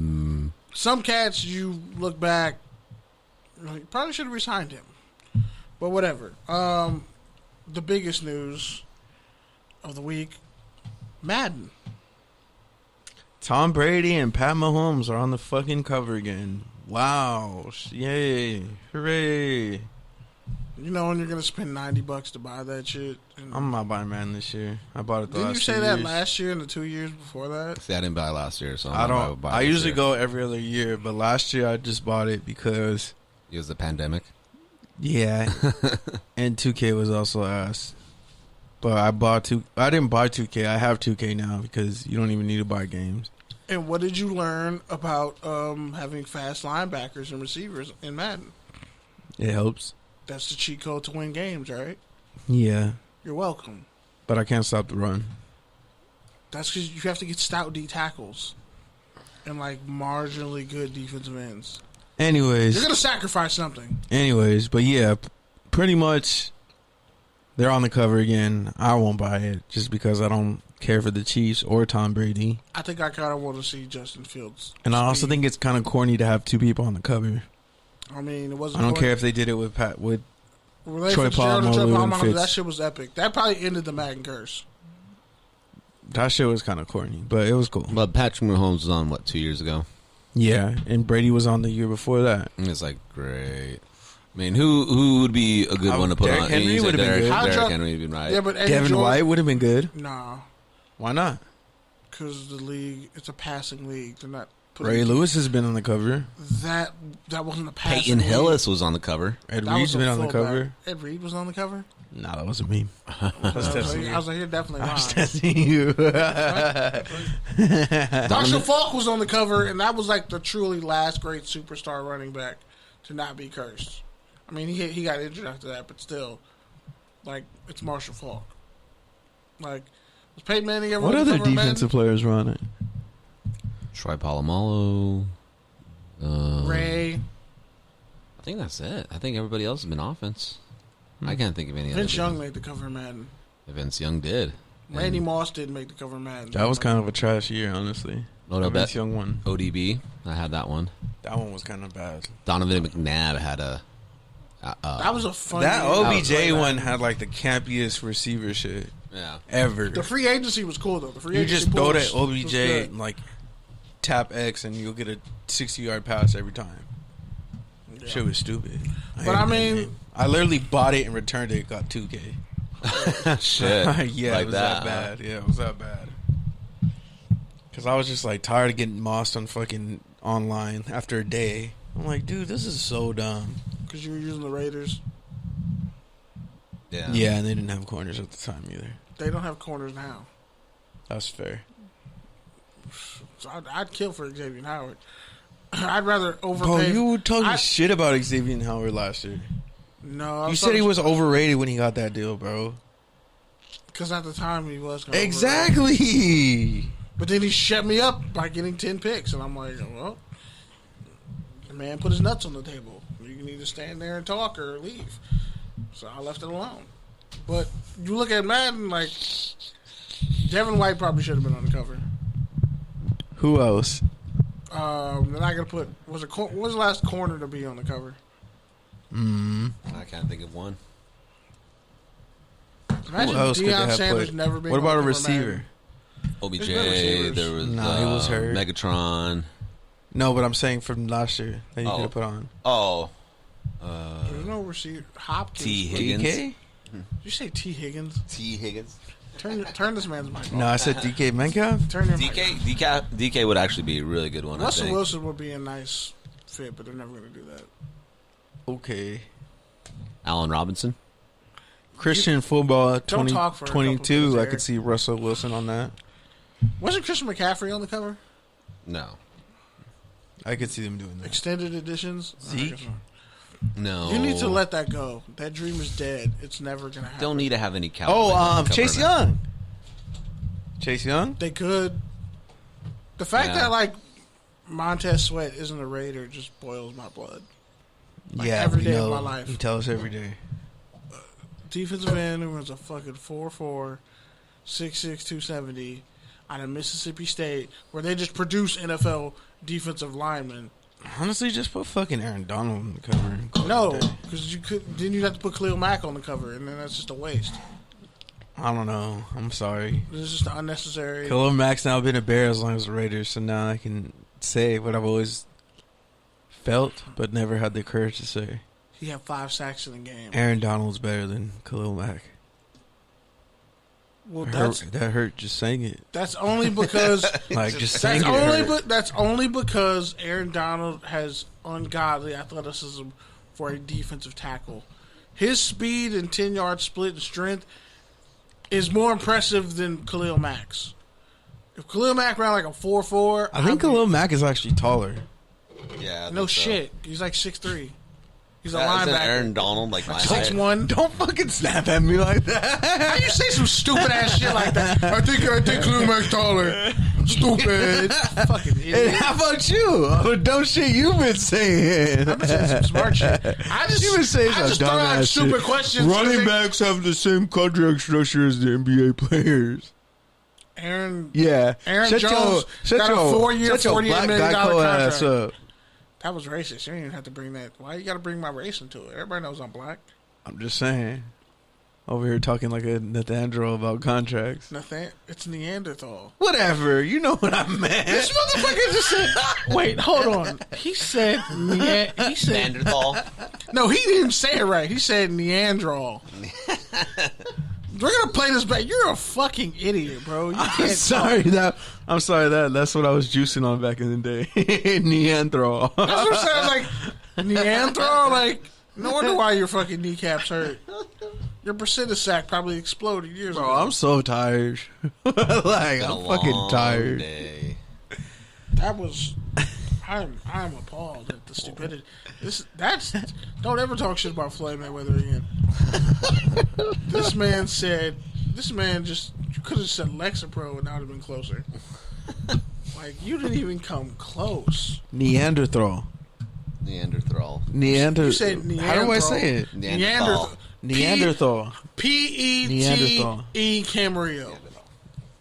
some cats you look back, you probably should have resigned him. But whatever. The biggest news of the week, Madden. Tom Brady and Pat Mahomes are on the fucking cover again. Wow. Yay. Hooray. You know when you're going to spend $90 to buy that shit? And I'm not buying Madden this year. I bought it the didn't you last say 2 that years. last year and the 2 years before that? See, I didn't buy last year, so I usually go every other year, but last year I just bought it because It was the pandemic. yeah, and 2K was also ass. But I didn't buy 2K. I have 2K now because you don't even need to buy games. And what did you learn about having fast linebackers and receivers in Madden? It helps. That's the cheat code to win games, right? Yeah, You're welcome. but I can't stop the run. That's because you have to get stout D tackles and like marginally good defensive ends. Anyways, You're gonna sacrifice something. but yeah, pretty much they're on the cover again. I won't buy it just because I don't care for the Chiefs or Tom Brady. I think I kind of want to see Justin Fields. And I also speed. think it's kind of corny to have 2 people on the cover. I mean, it wasn't. I don't care if they did it with Relay Troy Fitzgerald and Troy Polamalu and Polamalu, Fitz. that shit was epic. That probably ended the Madden curse. that shit was kind of corny, but it was cool. But Patrick Mahomes was on, 2 years ago? Yeah, and Brady was on the year before that. And it's like, great. I mean, who would be a good one to put Derrick on? Henry You said would've been good. Derrick Henry would have been right. Yeah, but Eddie Devin George, White would have been good. Nah, Why not? because the league, it's a passing league. They're not. Ray Lewis has been on the cover. That wasn't a passing Peyton league. Hillis was on the cover. Ed That was Reed's a been on the fullback. cover. Ed Reed was on the cover. Nah, that wasn't me. I was like, you're definitely I was lying. testing you. Dr. Falk was on the cover, and that was like the truly last great superstar running back to not be cursed. I mean, he got injured after that, but still, like, it's Marshall Falk. Like, was Peyton Manning ever What on the other cover of Madden? defensive players were on it? Troy Polamalu. Ray, I think that's it. I think everybody else has been offense. I can't think of any Vince other. Young made the cover of Madden. Vince Young did. Randy Moss didn't make the cover of Madden. That was kind of a trash year, honestly. Odell Vince Bet- Young one. ODB. I had that one. That one was kind of bad. Donovan McNabb had a. That was a fun. That game. OBJ one had like the campiest receiver shit Yeah. ever. The free agency was cool though. The free You agency just throw pool that was OBJ good. and like tap X and you'll get a 60-yard pass every time. Yeah. Shit was stupid. But I mean, I literally bought it and returned it. Got 2K. Shit. Yeah, Like it was that bad. Yeah, it was that bad. Because I was just like tired of getting mossed on fucking online after a day. I'm like, dude, this is so dumb. because you were using the Raiders, Yeah. Yeah, and they didn't have corners at the time either. they don't have corners now. That's fair. So I'd kill for Xavien Howard. I'd rather Bro, overpay. you were talking I- shit about Xavien Howard last year. No, You said he was overrated when he got that deal, bro. because at the time he was kinda Exactly. But then he shut me up by getting 10 picks, and I'm like, well, the man put his nuts on the table. You can either stand there and talk or leave. So I left it alone. But you look at Madden, like, Devin White probably should have been on the cover. Who else? They're not gonna put what was the last corner to be on the cover? I can't think of one. Imagine Who else could they Deion have Sanders put? never been. What on about the a cover of Madden. receiver? OBJ. There's no receivers. There was Nah, he was hurt. Megatron. No, but I'm saying from last year that you could have put on. Oh. There's no receiver. Hopkins. T. Higgins. DK? Did you say T. Higgins? T. Higgins. Turn this man's mic off. No, I said DK Metcalf. Turn your mic off. DK would actually be a really good one. Russell I think. Wilson would be a nice fit, but they're never going to do that. Okay. Allen Robinson. Christian football Don't talk for a couple 2022. minutes, I Eric. could see Russell Wilson on that. Wasn't Christian McCaffrey on the cover? No. I could see them doing that. Extended editions? Zeke? No. You need to let that go. That dream is dead. It's never going to happen. Don't need to have any Cowboys. Chase Young. Chase Young? They could. The fact Yeah. that, Montez Sweat isn't a Raider just boils my blood. we Every day of know. my life. You tell us every day. Defensive end who was a fucking 4'4", 6'6", 270 out of Mississippi State, where they just produce NFL defensive linemen. Honestly, just put fucking Aaron Donald on the cover. and call it No, a day. because then you'd have to put Khalil Mack on the cover, and then that's just a waste. I don't know. I'm sorry. It's just unnecessary. Khalil Mack's now been a Bear as long as the Raiders, so now I can say what I've always felt but never had the courage to say. He had 5 sacks in the game. Aaron Donald's better than Khalil Mack. Well, That hurt just saying it. that's only because Just saying that's it hurt. that's only because Aaron Donald has ungodly athleticism for a defensive tackle. His speed and 10-yard split and strength is more impressive than Khalil Mack's. If Khalil Mack ran like a 4'4", I think Khalil Mack is actually taller. Yeah. I no think so. shit. He's like 6'3". He's a Isn't linebacker. Aaron Donald like my height? 6'1". Don't fucking snap at me like that. How you say some stupid ass shit like that? I think Khalil Mack's taller. Stupid. Fucking And idiot. how about you? All the dumb shit you've been saying. I've been saying some smart shit. You've been saying I some just throw out dumbass stupid shit. questions. Running backs have the same contract structure as the NBA players. Aaron Yeah. Aaron Jones got a 4-year, $48 million ass contract. up. That was racist. You don't even have to bring that. Why you got to bring my race into it? Everybody knows I'm black. I'm just saying. Over here talking like a Nathaniel about contracts. Nothing. It's Neanderthal. Whatever. You know what I meant. This motherfucker just said. Wait, hold on. He said. He said. Neanderthal. No, he didn't say it right. He said Neanderthal. We're gonna play this back. You're a fucking idiot, bro. You I'm can't. sorry that. That's what I was juicing on back in the day. Neanderthal. That's what I'm saying. Like Neanderthal. Like no wonder why your fucking kneecaps hurt. Your placenta sac probably exploded years Bro, ago. I'm so tired. I'm fucking tired. Day. That was. I'm appalled at the stupidity. Don't ever talk shit about Floyd Mayweather again. This man just you could have said Lexapro and that would have been closer. Like you didn't even come close. Neanderthal. You said Neanderthal. How do I say it? Neanderthal. Neanderthal. P-E-T-E Camarillo.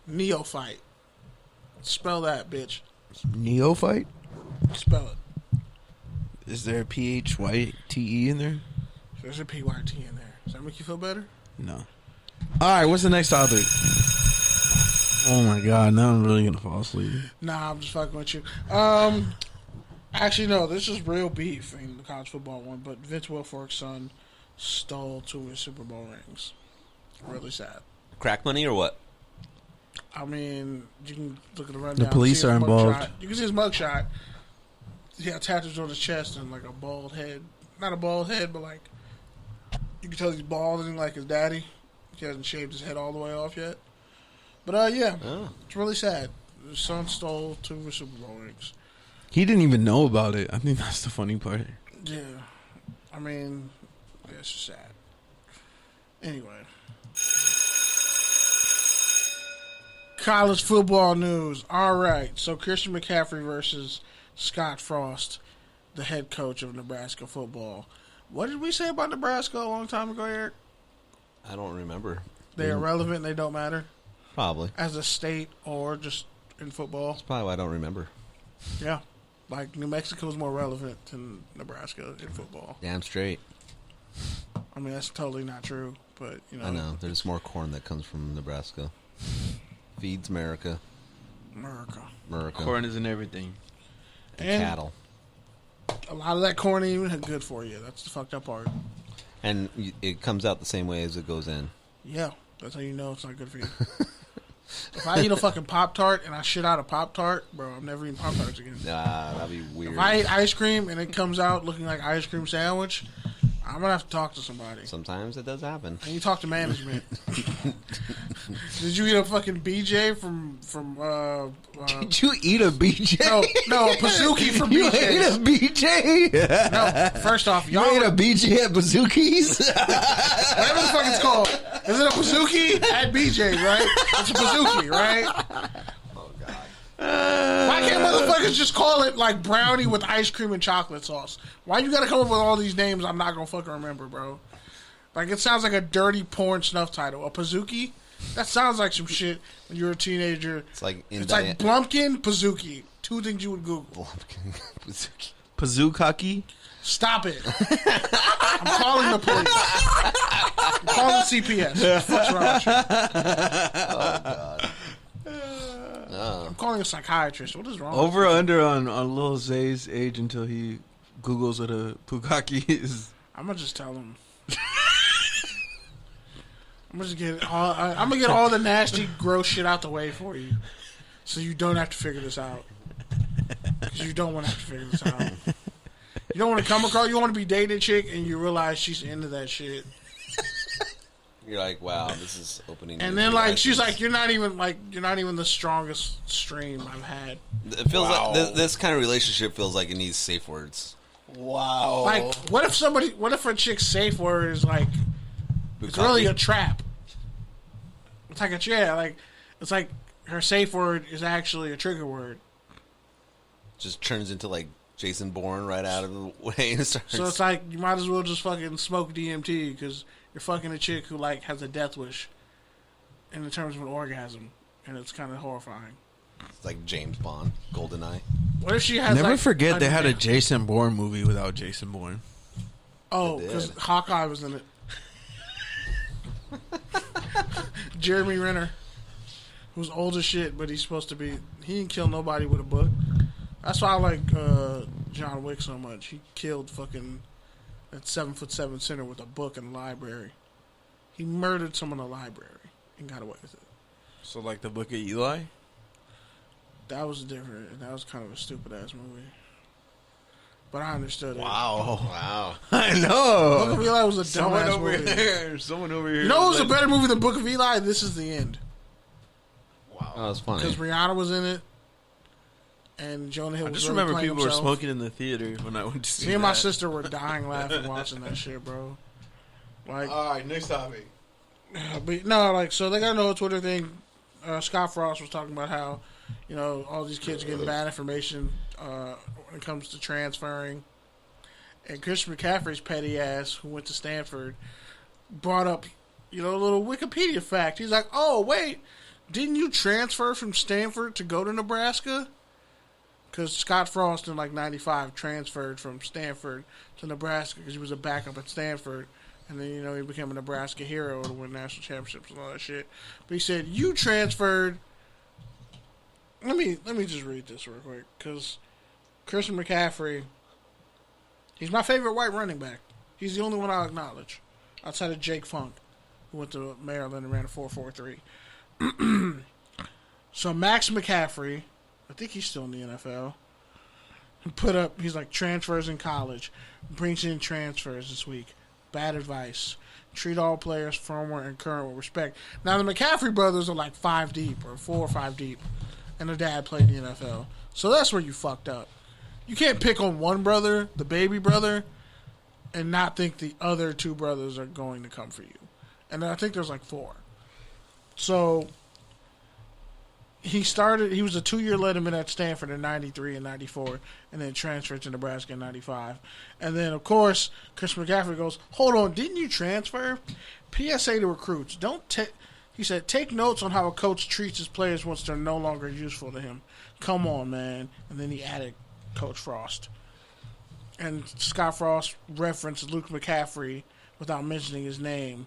Neophyte. Spell that, bitch. Neophyte? Spell it. Is there a P-H-Y-T-E in there? There's a P-Y-T in there. Does that make you feel better? No. Alright, what's the next topic? Oh my god, now I'm really gonna fall asleep. Nah, I'm just fucking with you. Actually, no, this is real beef in the college football one, but Vince Wilfork's son stole 2 of his Super Bowl rings. Really sad. Crack money or what? I mean, you can look at the rundown. The police see his are involved. mugshot. You can see his mugshot. He had tattoos on his chest and like a bald head. Not a bald head, but like you can tell he's balding like his daddy. He hasn't shaved his head all the way off yet. But yeah, It's really sad. His son stole 2 of his Super Bowl rings. He didn't even know about it. I think that's the funny part. Yeah, I mean, yeah, it's just sad. Anyway, college football news. All right, so Christian McCaffrey versus Scott Frost, the head coach of Nebraska football. What did we say about Nebraska a long time ago, Eric? I don't remember. They're irrelevant. And they don't matter Probably. as a state or just in football. That's probably why I don't remember. Yeah, like New Mexico is more relevant than Nebraska in football. Damn straight. I mean, that's totally not true, but you know. I know. There's more corn that comes from Nebraska. Feeds America. America. America. Corn is in everything. And cattle. a lot of that corn ain't even good for you. That's the fucked up part. And it comes out the same way as it goes in. Yeah, that's how you know it's not good for you. If I eat a fucking Pop-Tart and I shit out a Pop-Tart, bro, I'm never eating Pop-Tarts again. Nah, that'd be weird. If I eat ice cream and it comes out looking like ice cream sandwich, I'm going to have to talk to somebody. Sometimes it does happen. And you talk to management. Did you eat a fucking BJ from Did you eat a BJ? No, a Pizookie from You BJ. ate a BJ? No, first off, You y'all ate a BJ at Bazookies? whatever the fuck it's called. Is it a Pizookie at BJ, right? It's a Pizookie, right? Why can't motherfuckers just call it like brownie with ice cream and chocolate sauce? Why you gotta come up with all these names I'm not gonna fucking remember, bro? Like, it sounds like a dirty porn snuff title. A Pizookie? That sounds like some shit when you were a teenager. It's like Blumpkin, Pizookie. Two things you would Google. Blumpkin, Pizookie. Pazookaki? Stop it. I'm calling the police. I'm calling CPS. What's wrong with you? Oh, God. I'm calling a psychiatrist. What is wrong? Over or under on Lil Zay's age until he Googles what a Pukaki is? I'm gonna just tell him. I'm gonna get all the nasty, gross shit out the way for you, so you don't have to figure this out. Because you don't want to have to figure this out. You don't want to come across. You want to be dating a chick and you realize she's into that shit. You're like, wow, this is opening. And then she's like, you're not even the strongest stream I've had. It feels like this kind of relationship feels like it needs safe words. Wow. Like, what if a chick's safe word is like, it's really a trap. It's like it's like her safe word is actually a trigger word. Just turns into like Jason Bourne right out of the way and starts. So it's like you might as well just fucking smoke DMT because you're fucking a chick who like has a death wish in the terms of an orgasm, and it's kind of horrifying. It's like James Bond, GoldenEye. What if she has? Never forget they had a Jason Bourne movie without Jason Bourne. Oh, because Hawkeye was in it. Jeremy Renner, who's old as shit, but he's supposed to be. He didn't kill nobody with a book. That's why I like John Wick so much. He killed fucking that 7'7" center with a book in the library. He murdered someone in the library and got away with it. So like the Book of Eli? That was different. That was kind of a stupid ass movie. But I understood it. Wow. I know. Book of Eli was a Someone dumbass over movie. here. Someone over here. You know what was a better movie than Book of Eli? This Is the End. Wow. Oh, that's funny. Because Rihanna was in it. And Jonah Hill I was just really remember playing people himself. were smoking in the theater when I went to see Me and my that. sister were dying laughing watching that shit, bro. Like, Alright, next topic. but no, like, so they got another Twitter thing. Scott Frost was talking about how, you know, all these kids are getting bad information when it comes to transferring. And Christian McCaffrey's petty ass, who went to Stanford, brought up, you know, a little Wikipedia fact. He's like, oh, wait, didn't you transfer from Stanford to go to Nebraska? Because Scott Frost in, like, 95 transferred from Stanford to Nebraska because he was a backup at Stanford. And then, you know, he became a Nebraska hero to win national championships and all that shit. But he said, you transferred. Let me just read this real quick. Because Christian McCaffrey, he's my favorite white running back. He's the only one I'll acknowledge. Outside of Jake Funk, who went to Maryland and ran a 4.43. So Max McCaffrey, I think he's still in the NFL, put up, he's like, transfers in college. Brings in transfers this week. Bad advice. Treat all players, former and current, with respect. Now, the McCaffrey brothers are like 5 deep, or 4 or 5 deep, and their dad played in the NFL. So that's where you fucked up. You can't pick on one brother, the baby brother, and not think the other 2 brothers are going to come for you. And I think there's like 4. So he was a 2-year letterman at Stanford in 93 and 94, and then transferred to Nebraska in 95. And then, of course, Chris McCaffrey goes, hold on, didn't you transfer? PSA to recruits, he said, take notes on how a coach treats his players once they're no longer useful to him. Come on, man. And then he added Coach Frost. And Scott Frost referenced Luke McCaffrey without mentioning his name.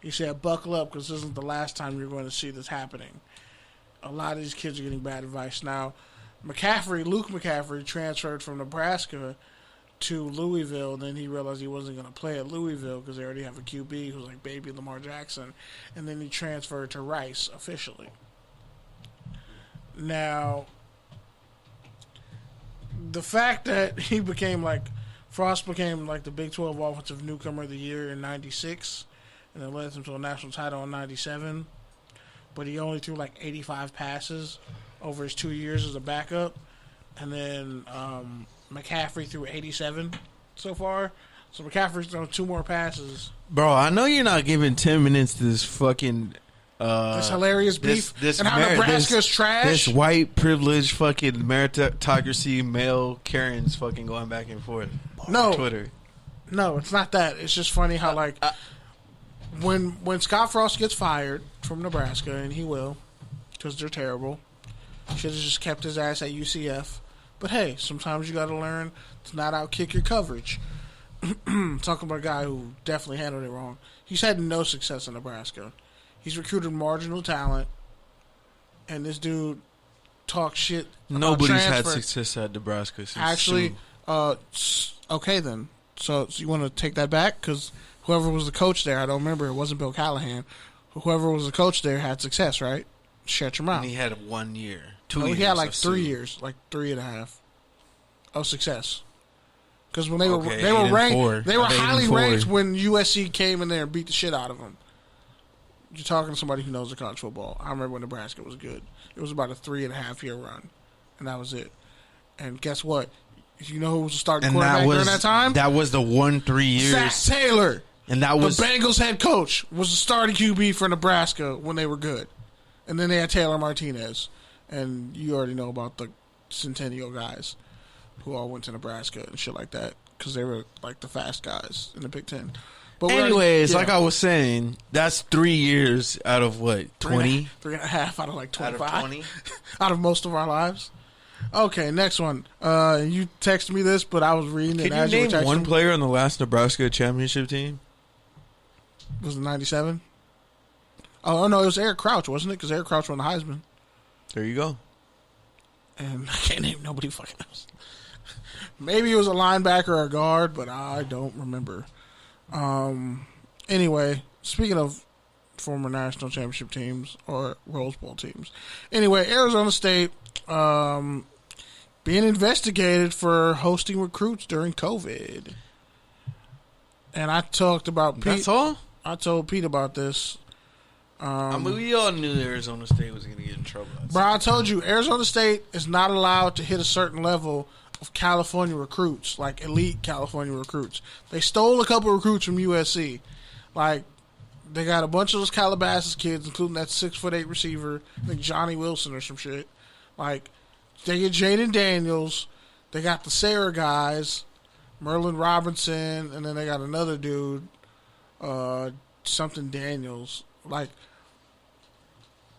He said, buckle up, because this isn't the last time you're going to see this happening. A lot of these kids are getting bad advice. Now, Luke McCaffrey, transferred from Nebraska to Louisville. Then he realized he wasn't going to play at Louisville because they already have a QB who's like baby Lamar Jackson. And then he transferred to Rice officially. Now, the fact that he became Frost became the Big 12 Offensive Newcomer of the Year in '96, and it led him to a national title in '97. But he only threw 85 passes over his 2 years as a backup, and then McCaffrey threw 87 so far. So McCaffrey's thrown 2 more passes. Bro, I know you're not giving 10 minutes to this fucking this hilarious beef and how Nebraska's trash. This white privileged fucking meritocracy male Karens fucking going back and forth on Twitter. No, it's not that. It's just funny how when Scott Frost gets fired from Nebraska, and he will, because they're terrible, should have just kept his ass at UCF. But hey, sometimes you got to learn to not outkick your coverage. Talking about a guy who definitely handled it wrong. He's had no success in Nebraska. He's recruited marginal talent, and this dude talks shit. Nobody's had success at Nebraska since actually. Okay then. So you want to take that back? Because whoever was the coach there, I don't remember. It wasn't Bill Callahan. Whoever was the coach there had success, right? Shut your mouth. And he had 1 year. 2 years. He had 3 years, 3.5 of success. Because when they were ranked, they were highly ranked when USC came in there and beat the shit out of them. You're talking to somebody who knows the college football. I remember when Nebraska was good. It was about a 3.5 year run, and that was it. And guess what? You know who was the starting quarterback during that time? That was the 3 years. Zach Taylor. And that was the Bengals head coach was the starting QB for Nebraska when they were good. And then they had Taylor Martinez. And you already know about the Centennial guys who all went to Nebraska and shit like that because they were the fast guys in the Big Ten. But anyways, like I was saying, that's 3 years out of what, 20? 3.5 out of 25. Out of 20? Out of most of our lives. Okay, next one. You texted me this, but I was reading it as you were texting. Can you name one player on the last Nebraska championship team? Was it 97? Oh, no, it was Eric Crouch, wasn't it? Because Eric Crouch won the Heisman. There you go. And I can't name nobody fucking else. Maybe it was a linebacker or a guard, but I don't remember. Anyway, speaking of former national championship teams or Rose Bowl teams. Anyway, Arizona State being investigated for hosting recruits during COVID. And I talked about Pete. That's all? I told Pete about this. We all knew Arizona State was going to get in trouble. Bro, I told you, Arizona State is not allowed to hit a certain level of California recruits, like elite California recruits. They stole a couple recruits from USC. They got a bunch of those Calabasas kids, including that 6'8" receiver, like Johnny Wilson or some shit. They get Jaden Daniels. They got the Sarah guys, Merlin Robinson, and then they got another dude, something Daniels.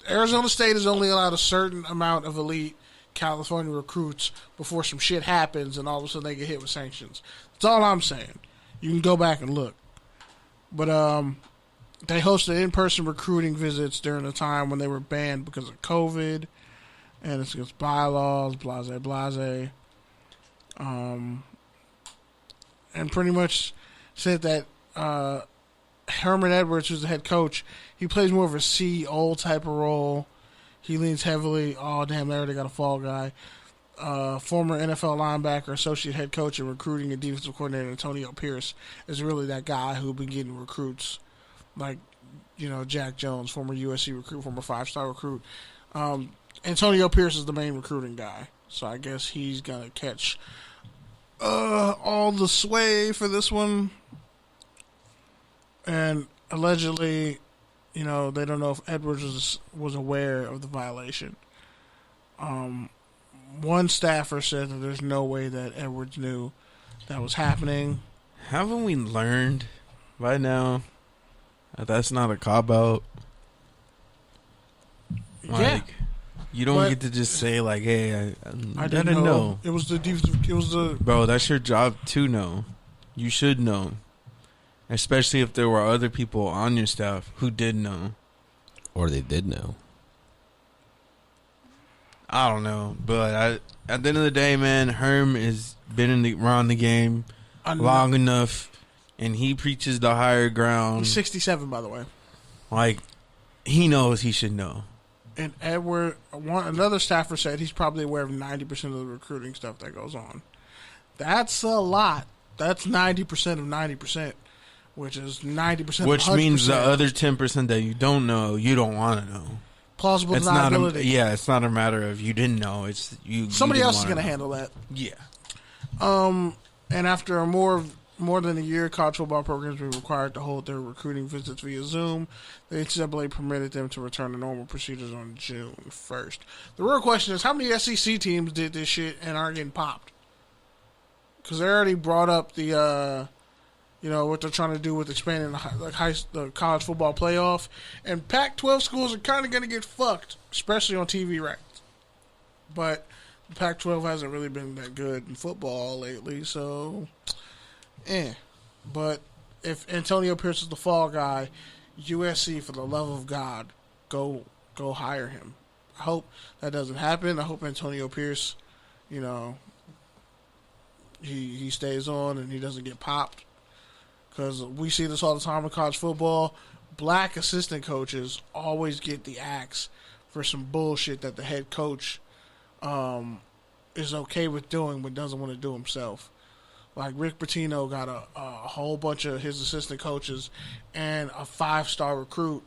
Arizona State is only allowed a certain amount of elite California recruits before some shit happens and all of a sudden they get hit with sanctions. That's all I'm saying. You can go back and look. But they hosted in-person recruiting visits during a time when they were banned because of COVID, and it's against bylaws, blase. And pretty much said that Herman Edwards, who's the head coach, he plays more of a CEO type of role. He leans heavily. Oh, damn, they already got a fall guy. Former NFL linebacker, associate head coach, and recruiting and defensive coordinator Antonio Pierce is really that guy who's been getting recruits. Jack Jones, former USC recruit, former 5-star recruit. Antonio Pierce is the main recruiting guy. So I guess he's going to catch all the sway for this one. And allegedly, they don't know if Edwards was aware of the violation. One staffer said that there's no way that Edwards knew that was happening. Haven't we learned by now that that's not a cop-out? Yeah. You don't get to just say, hey, I didn't know. It was the... Bro, that's your job to know. You should know. Especially if there were other people on your staff who did know. Or they did know. I don't know, but at the end of the day, man, Herm has been around the game long enough, and he preaches the higher ground. He's 67, by the way. Like, he knows he should know. And another staffer said he's probably aware of 90% of the recruiting stuff that goes on. That's a lot. That's 90% of 90%, which is 90% of 100%. Which means the other 10% that you don't know, you don't want to know. Plausible it's deniability. It's not a matter of you didn't know. It's you. Somebody else is going to to handle that. Yeah. And after more than a year, college football programs were required to hold their recruiting visits via Zoom. The NCAA permitted them to return to normal procedures on June 1st. The real question is, how many SEC teams did this shit and aren't getting popped? Because they already brought up the, what they're trying to do with expanding the college football playoff. And Pac-12 schools are kind of going to get fucked, especially on TV rights. But the Pac-12 hasn't really been that good in football lately, so... But if Antonio Pierce is the fall guy, USC, for the love of God, go hire him. I hope that doesn't happen. I hope Antonio Pierce, he stays on and he doesn't get popped. Because we see this all the time in college football. Black assistant coaches always get the axe for some bullshit that the head coach is okay with doing but doesn't want to do himself. Like Rick Pitino got a whole bunch of his assistant coaches and a 5-star recruit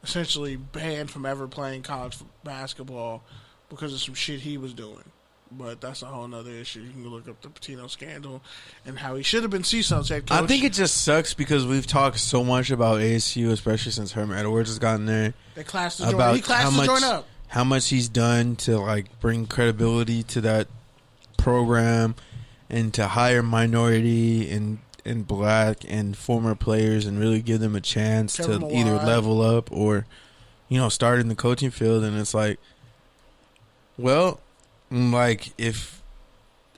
essentially banned from ever playing college basketball because of some shit he was doing. But that's a whole nother issue. You can look up the Pitino scandal and how he should have been CSUN's head coach. I think it just sucks because we've talked so much about ASU, especially since Herm Edwards has gotten there. They classed the joint. He classed the joint up. How much he's done to bring credibility to that program and to hire minority and black and former players and really give them a chance to either level up or, start in the coaching field. And it's if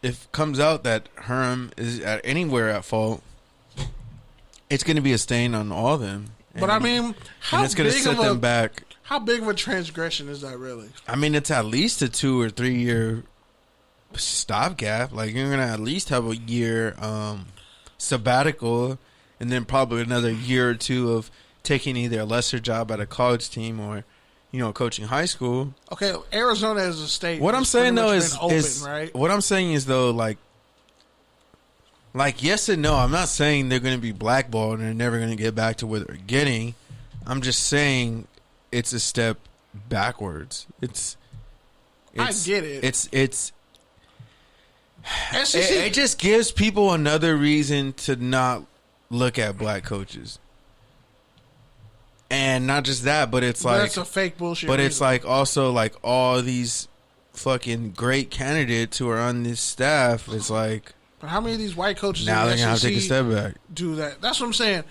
it comes out that Herm is anywhere at fault, it's going to be a stain on all of them. But I mean, how it's going to set them back. How big of a transgression is that really? I mean, it's at least a 2 or 3 year stopgap. You're going to at least have a year sabbatical and then probably another year or two of taking either a lesser job at a college team or, coaching high school. Okay, Arizona as a state. What I'm saying though right? What I'm saying is though, yes and no. I'm not saying they're going to be blackballed and they're never going to get back to where they're getting. I'm just saying it's a step backwards. I get it. It just gives people another reason to not look at black coaches. And not just that, but it's that's a fake bullshit. But it's also all these fucking great candidates who are on this staff. It's but how many of these white coaches now in they're the gonna have to SEC take a step back? Do that? That's what I'm saying.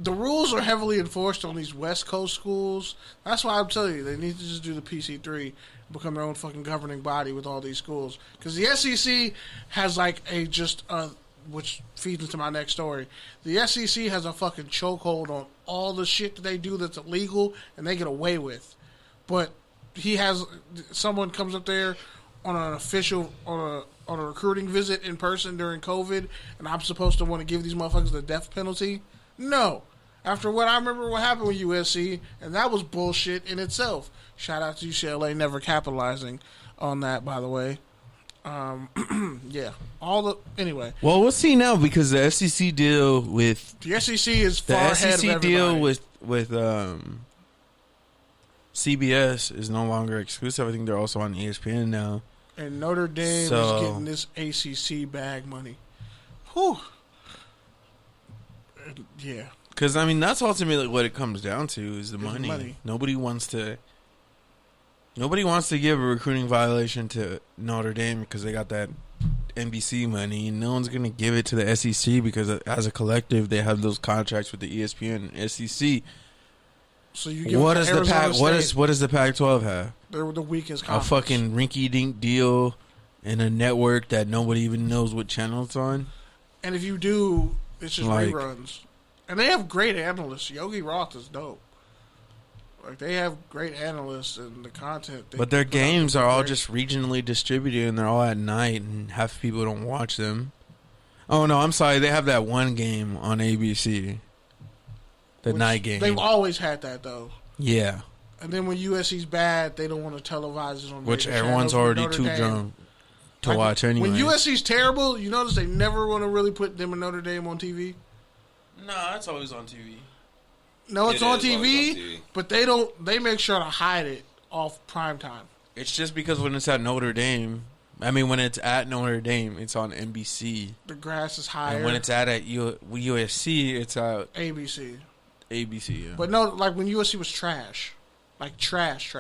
The rules are heavily enforced on these West Coast schools. That's why I'm telling you, they need to just do the PC3, become their own fucking governing body with all these schools. Because the SEC has which feeds into my next story. The SEC has a fucking chokehold on all the shit that they do that's illegal and they get away with. But someone comes up there on an official, on a recruiting visit in person during COVID, and I'm supposed to want to give these motherfuckers the death penalty? No. After what happened with USC, and that was bullshit in itself. Shout out to UCLA never capitalizing on that, by the way. Yeah. Anyway. Well, we'll see now because the SEC deal with the SEC is far ahead of everybody. The SEC deal with CBS is no longer exclusive. I think they're also on ESPN now. And Notre Dame is getting this ACC bag money. Whew. Yeah. Because, that's ultimately what it comes down to is the money. Nobody wants to give a recruiting violation to Notre Dame because they got that NBC money. And no one's going to give it to the SEC because as a collective, they have those contracts with the ESPN and SEC. So you give what does the Pac-12 have? They're the weakest conference. A fucking rinky-dink deal and a network that nobody even knows what channel it's on. And if you do, it's just reruns. And they have great analysts. Yogi Roth is dope. Like, they have great analysts and the content. But their games are all just regionally distributed, and they're all at night, and half the people don't watch them. Oh, no, I'm sorry. They have that one game on ABC. The night game. They've always had that, though. Yeah. And then when USC's bad, they don't want to televise it on which major everyone's channels. already too drunk to watch anyway. When USC's terrible, you notice they never want to really put them and Notre Dame on TV? No, it's always on TV. No, it's on TV, but they make sure to hide it off primetime. It's just because when it's at Notre Dame, when it's at Notre Dame, it's on NBC. The grass is higher. And when it's at USC, it's at ABC. ABC, yeah. But no, like when USC was trash. Like trash.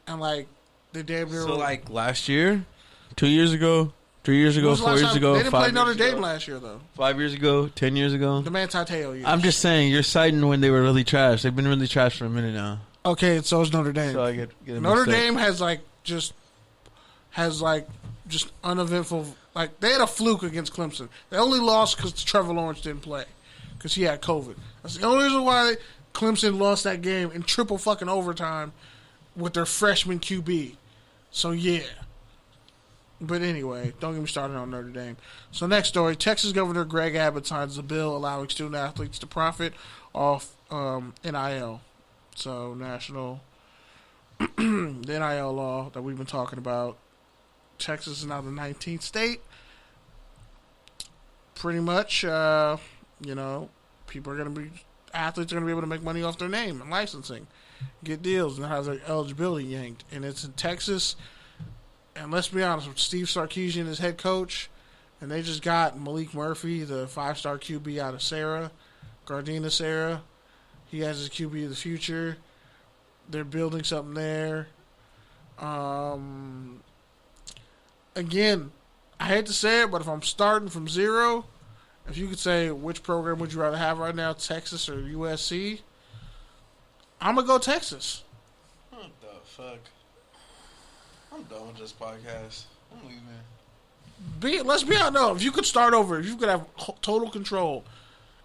And like they damn near. So like last year, 2 years ago, 3 years ago, 4 years ago, they didn't play Notre Dame last year though. 5 years ago, 10 years ago. The Manti Te'o years. I'm just saying, you're citing when they were really trash. They've been really trash for a minute now. Okay, so is Notre Dame. So I get Notre Dame has just uneventful. Like they had a fluke against Clemson. They only lost because Trevor Lawrence didn't play because he had COVID. That's the only reason why Clemson lost that game in triple fucking overtime with their freshman QB. So yeah. But anyway, don't get me started on Notre Dame. So next story, Texas Governor Greg Abbott signs a bill allowing student athletes to profit off NIL. So national the NIL law that we've been talking about. Texas is now the 19th state. Pretty much, athletes are going to be able to make money off their name and licensing, get deals, and have their eligibility yanked. And it's in Texas. And let's be honest, with Steve Sarkisian as head coach, and they just got Malik Murphy, the 5-star QB out of Gardena Sarah. He has his QB of the future. They're building something there. Again, I hate to say it, but if I'm starting from zero, if you could say which program would you rather have right now, Texas or USC, I'm going to go Texas. What the fuck? I'm done with this podcast. I'm leaving. Let's be honest. No, if you could start over, if you could have total control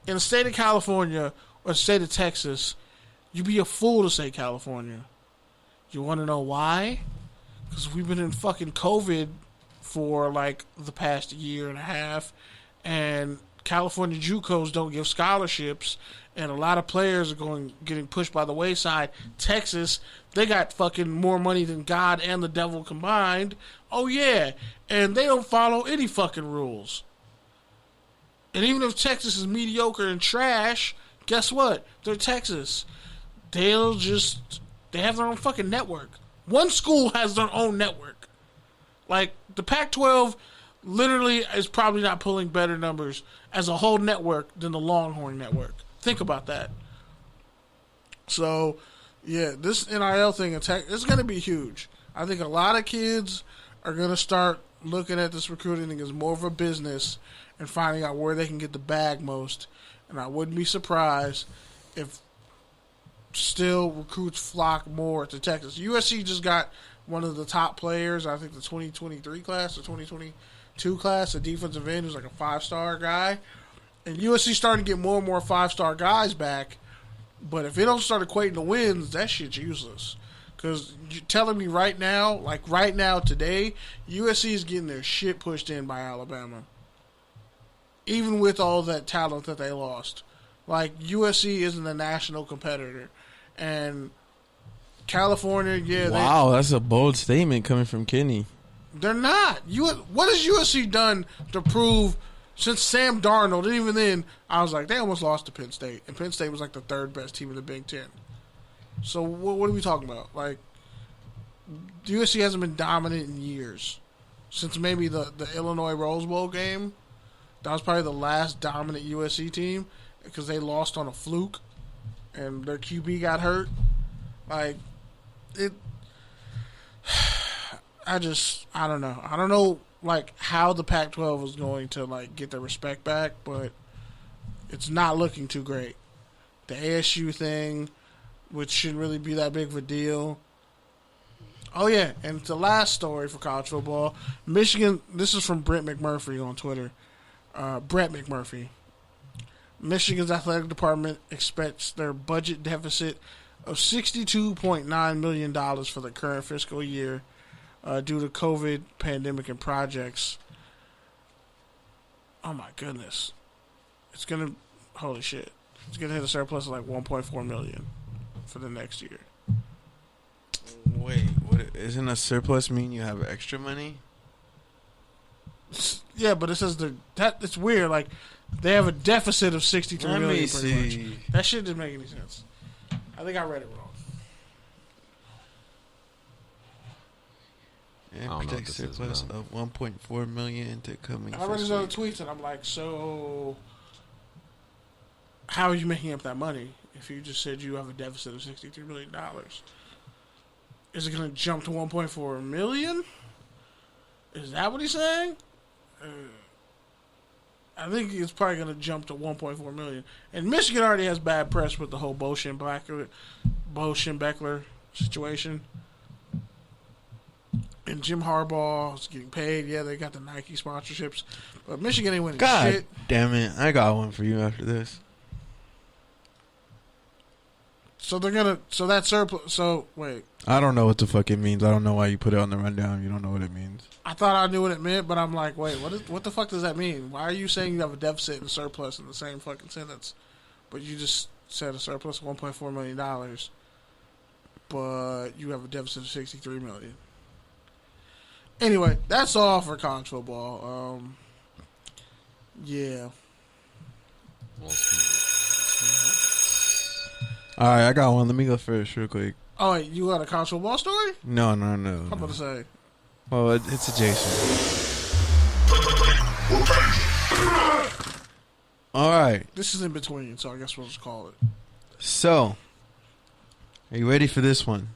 in the state of California or the state of Texas, you'd be a fool to say California. You want to know why? Because we've been in fucking COVID for like the past year and a half, and California JUCOs don't give scholarships, and a lot of players are getting pushed by the wayside. Texas, they got fucking more money than God and the devil combined. Oh yeah, and they don't follow any fucking rules. And even if Texas is mediocre and trash, guess what? They're Texas. They have their own fucking network. One school has their own network. Like the Pac-12 literally is probably not pulling better numbers as a whole network than the Longhorn network. Think about that. So, yeah, this NIL thing is going to be huge. I think a lot of kids are going to start looking at this recruiting thing as more of a business and finding out where they can get the bag most. And I wouldn't be surprised if still recruits flock more to Texas. USC just got one of the top players, I think the 2023 class or 2022 class, a defensive end who's like a 5-star guy. And USC's starting to get more and more 5-star guys back. But if it don't start equating to wins, that shit's useless. Because you're telling me right now, like right now today, USC is getting their shit pushed in by Alabama. Even with all that talent that they lost. Like, USC isn't a national competitor. And California, yeah. Wow, that's a bold statement coming from Kenny. They're not. What has USC done to prove, since Sam Darnold, and even then, I was like, they almost lost to Penn State. And Penn State was like the third best team in the Big Ten. So what are we talking about? Like, USC hasn't been dominant in years. Since maybe the Illinois Rose Bowl game. That was probably the last dominant USC team because they lost on a fluke and their QB got hurt. Like, I don't know. I don't know, like, how the Pac-12 is going to, like, get their respect back, but it's not looking too great. The ASU thing, which shouldn't really be that big of a deal. Oh, yeah, and the last story for college football, Michigan, this is from Brett McMurphy on Twitter. Brett McMurphy. Michigan's athletic department expects their budget deficit of $62.9 million for the current fiscal year due to COVID, pandemic, and projects. Oh my goodness. It's going to, holy shit. It's going to hit a surplus of like $1.4 million for the next year. Wait, what? Isn't a surplus mean you have extra money? Yeah, but it says it's weird. Like, they have a deficit of $63 million pretty much. That shit didn't make any sense. I think I read it wrong. And project surplus of $1.4 million to coming. I read his other tweets and I'm like, so how are you making up that money if you just said you have a deficit of $63 million? Is it going to jump to $1.4 million? Is that what he's saying? I think it's probably going to jump to $1.4 million. And Michigan already has bad press with the whole Bo Schembechler situation. And Jim Harbaugh is getting paid. Yeah, they got the Nike sponsorships. But Michigan ain't winning shit. Damn it. I got one for you after this. So they're going to... So that surplus... So, wait. I don't know what the fuck it means. I don't know why you put it on the rundown. You don't know what it means. I thought I knew what it meant, but I'm like, wait, what the fuck does that mean? Why are you saying you have a deficit and a surplus in the same fucking sentence? But you just said a surplus of $1.4 million, but you have a deficit of $63 million. Anyway, that's all for college football. Yeah. All right, I got one. Let me go first real quick. Oh, wait, you got a college football story? No. I'm about to say. Well, it's adjacent. All right. This is in between, so I guess we'll just call it. So, are you ready for this one?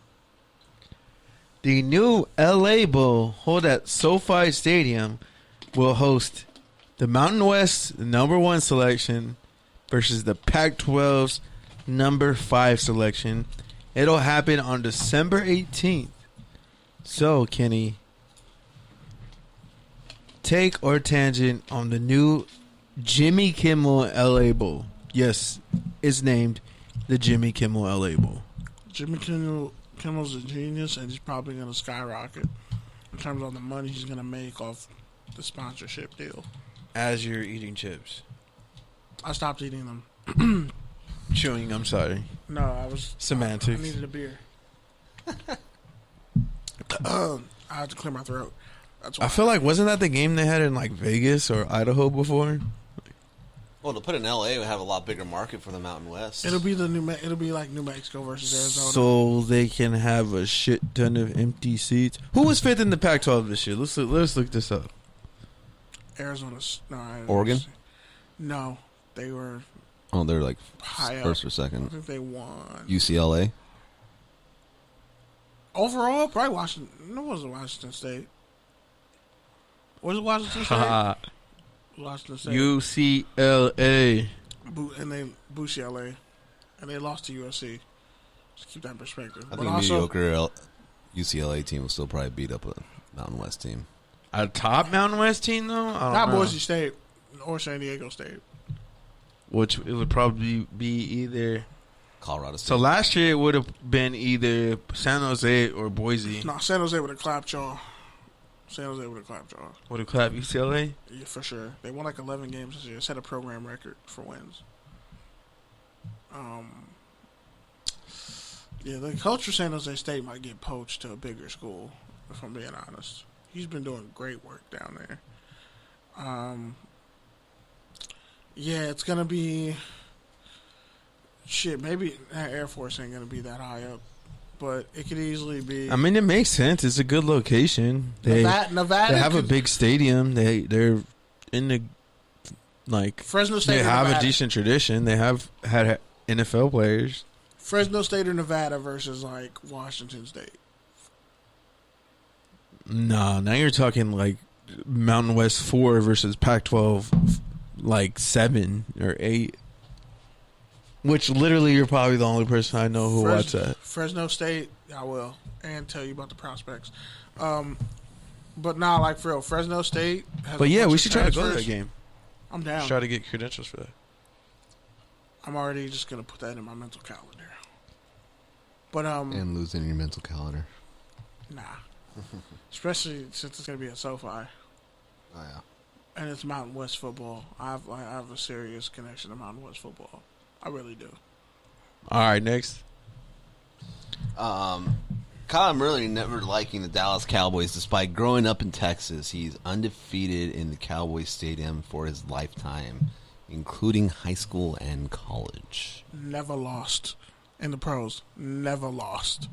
The new LA Bowl, held at SoFi Stadium, will host the Mountain West #1 selection versus the Pac-12's #5 selection. It'll happen on December 18th. So, Kenny, take or tangent on the new Jimmy Kimmel LA Bowl. Yes, it's named the Jimmy Kimmel LA Bowl. Jimmy Kimmel's a genius, and he's probably going to skyrocket in terms of the money he's going to make off the sponsorship deal. As you're eating chips. I stopped eating them. Chewing, I'm sorry. No, I was... Semantics. I needed a beer. I had to clear my throat. That's why. I feel like, wasn't that the game they had in like Vegas or Idaho before? Well, to put it in LA, we have a lot bigger market for the Mountain West. It'll be like New Mexico versus Arizona. So they can have a shit ton of empty seats. Who was fifth in the Pac-12 this year? Let's look this up. Arizona's Oregon? No, they were. Oh, they're like high first up. or second. I think they won. UCLA. Overall, probably Washington. No, it wasn't Washington State. Was it Washington State? Washington State. UCLA. And they UCLA, and they lost to USC. Just keep that in perspective. I think a mediocre UCLA team will still probably beat up a Mountain West team. A top Mountain West team, though? I don't know. Boise State or San Diego State. Which it would probably be either Colorado State. So last year it would have been either San Jose or Boise. No, San Jose would have clapped y'all. San Jose would have clapped y'all. Would have clapped UCLA? Yeah, for sure. They won like 11 games this year. Set a program record for wins. Yeah, the coach for San Jose State might get poached to a bigger school, if I'm being honest. He's been doing great work down there. Yeah, it's going to be... Shit, maybe Air Force ain't going to be that high up. But it could easily be... I mean, it makes sense. It's a good location. Nevada they have a big stadium. They're in the... Like... Fresno State They have Nevada. a decent tradition. They have had NFL players. Fresno State or Nevada versus, like, Washington State. Nah, now you're talking, like, Mountain West 4 versus Pac-12, like, 7 or 8. Which, literally, you're probably the only person I know who watched that. Fresno State, I will. And tell you about the prospects. But nah, like, for real, Fresno State has But, yeah, we should try to transfers. go to that game. I'm down. Try to get credentials for that. I'm already just going to put that in my mental calendar. But And losing your mental calendar. nah. Especially since it's gonna be at SoFi. Oh yeah. And it's Mountain West football. I have a serious connection to Mountain West football. I really do. All right, next. Kyle, I'm really never liking the Dallas Cowboys. Despite growing up in Texas, he's undefeated in the Cowboys Stadium for his lifetime, including high school and college. Never lost in the pros. Never lost.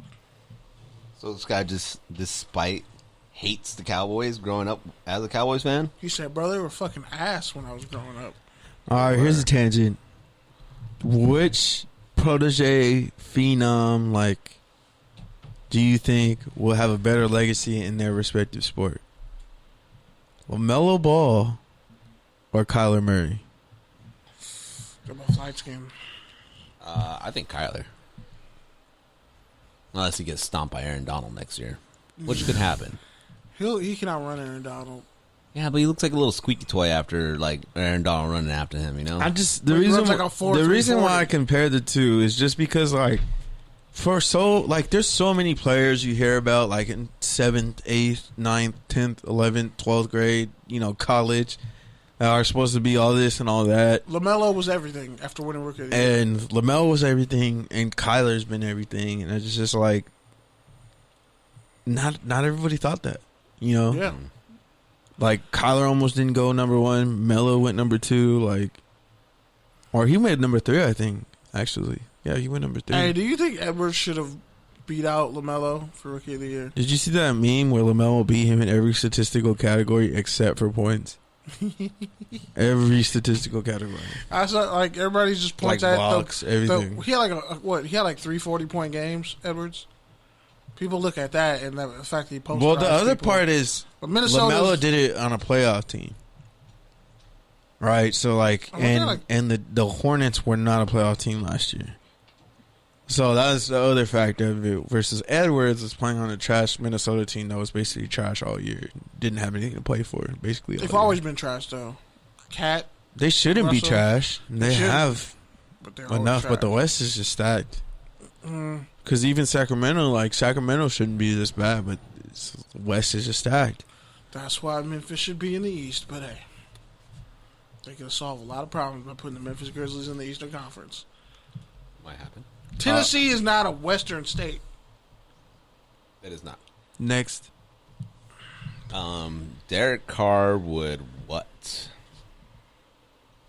So this guy just, despite hates the Cowboys, growing up as a Cowboys fan. He said, "Bro, they were fucking ass when I was growing up." All right, here's a tangent. Which protege phenom, like, do you think will have a better legacy in their respective sport? LaMelo Ball or Kyler Murray? They're both light skinned. I think Kyler. Unless he gets stomped by Aaron Donald next year, which could happen. He can outrun Aaron Donald. Yeah, but he looks like a little squeaky toy after like Aaron Donald running after him. You know. I just He runs like a 4.340. the reason why I compare the two is just because like there's so many players you hear about like in 7th, 8th, 9th, 10th, 11th, 12th grade, college, that are supposed to be all this and all that. LaMelo was everything after winning Rookie of the Year. And LaMelo was everything, and Kyler's been everything, and it's just like not everybody thought that, Yeah. Like Kyler almost didn't go number 1. Melo went number 2, or he went number 3, I think. Actually, yeah, he went number 3. Hey, do you think Edwards should have beat out LaMelo for Rookie of the Year? Did you see that meme where LaMelo beat him in every statistical category except for points? Every statistical category. I saw everybody just points Like at blocks, everything. He had He had 3 40-point games. Edwards. People look at that and the fact that he posted. Well, the other part is but Minnesota LaMelo did it on a playoff team, right? So and the Hornets were not a playoff team last year. So that's the other factor of it. Versus Edwards was playing on a trash Minnesota team that was basically trash all year. Didn't have anything to play for, basically. They've always been trash, though. Cat. They shouldn't be Russell. trash. They have But they're always enough, but the trash. West is just stacked. Because even Sacramento shouldn't be this bad, but West is just stacked. That's why Memphis should be in the East. But hey, they could solve a lot of problems by putting the Memphis Grizzlies in the Eastern Conference. Might happen. Tennessee is not a Western state. It is not. Next. Derek Carr would what?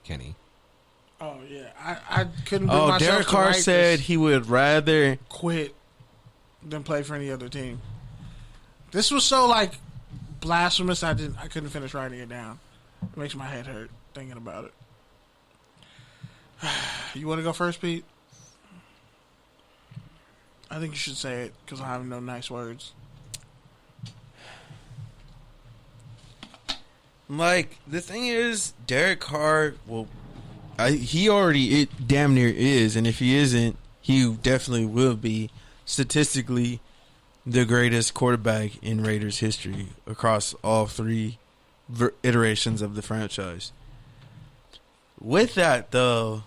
Kenny. Oh yeah, I couldn't. Bring myself Derek to Carr write said this. he would rather Quit than play for any other team. This was so blasphemous. I couldn't finish writing it down. It makes my head hurt thinking about it. You want to go first, Pete? I think you should say it because I have no nice words. The thing is, Derek Carr he already damn near is, and if he isn't, he definitely will be statistically the greatest quarterback in Raiders history across all 3 iterations of the franchise. With that, though,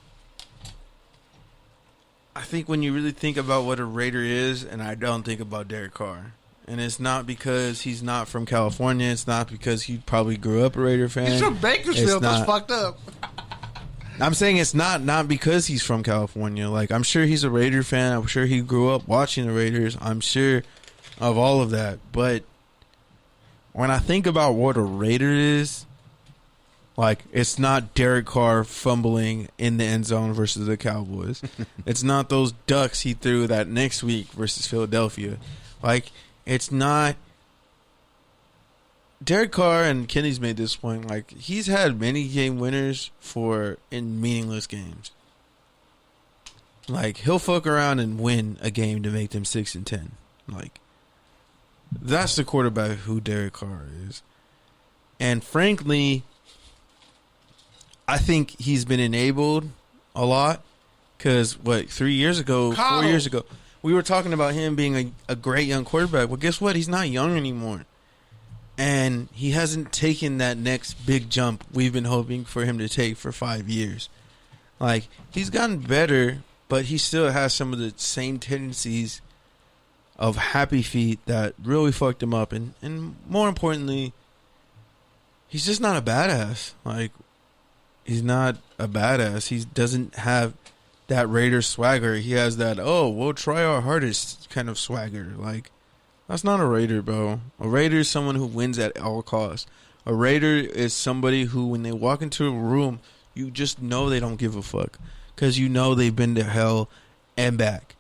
I think when you really think about what a Raider is, and I don't think about Derek Carr, and it's not because he's not from California, it's not because he probably grew up a Raider fan. He's from Bakersfield. That's fucked up. I'm saying it's not because he's from California. I'm sure he's a Raider fan. I'm sure he grew up watching the Raiders. I'm sure of all of that. But when I think about what a Raider is, it's not Derek Carr fumbling in the end zone versus the Cowboys. It's not those ducks he threw that next week versus Philadelphia. It's not. Derek Carr, and Kenny's made this point, he's had many game winners in meaningless games. He'll fuck around and win a game to make them 6-10. That's the quarterback who Derek Carr is. And frankly, I think he's been enabled a lot because 3 years ago, 4 years ago, we were talking about him being a great young quarterback. Well, guess what? He's not young anymore. And he hasn't taken that next big jump we've been hoping for him to take for 5 years. He's gotten better, but he still has some of the same tendencies of happy feet that really fucked him up. And more importantly, he's just not a badass. Like, he's not a badass. He doesn't have that Raider swagger. He has that, oh, we'll try our hardest kind of swagger. Like, that's not a Raider, bro. A Raider is someone who wins at all costs. A Raider is somebody who, when they walk into a room, you just know they don't give a fuck. Because you know they've been to hell and back.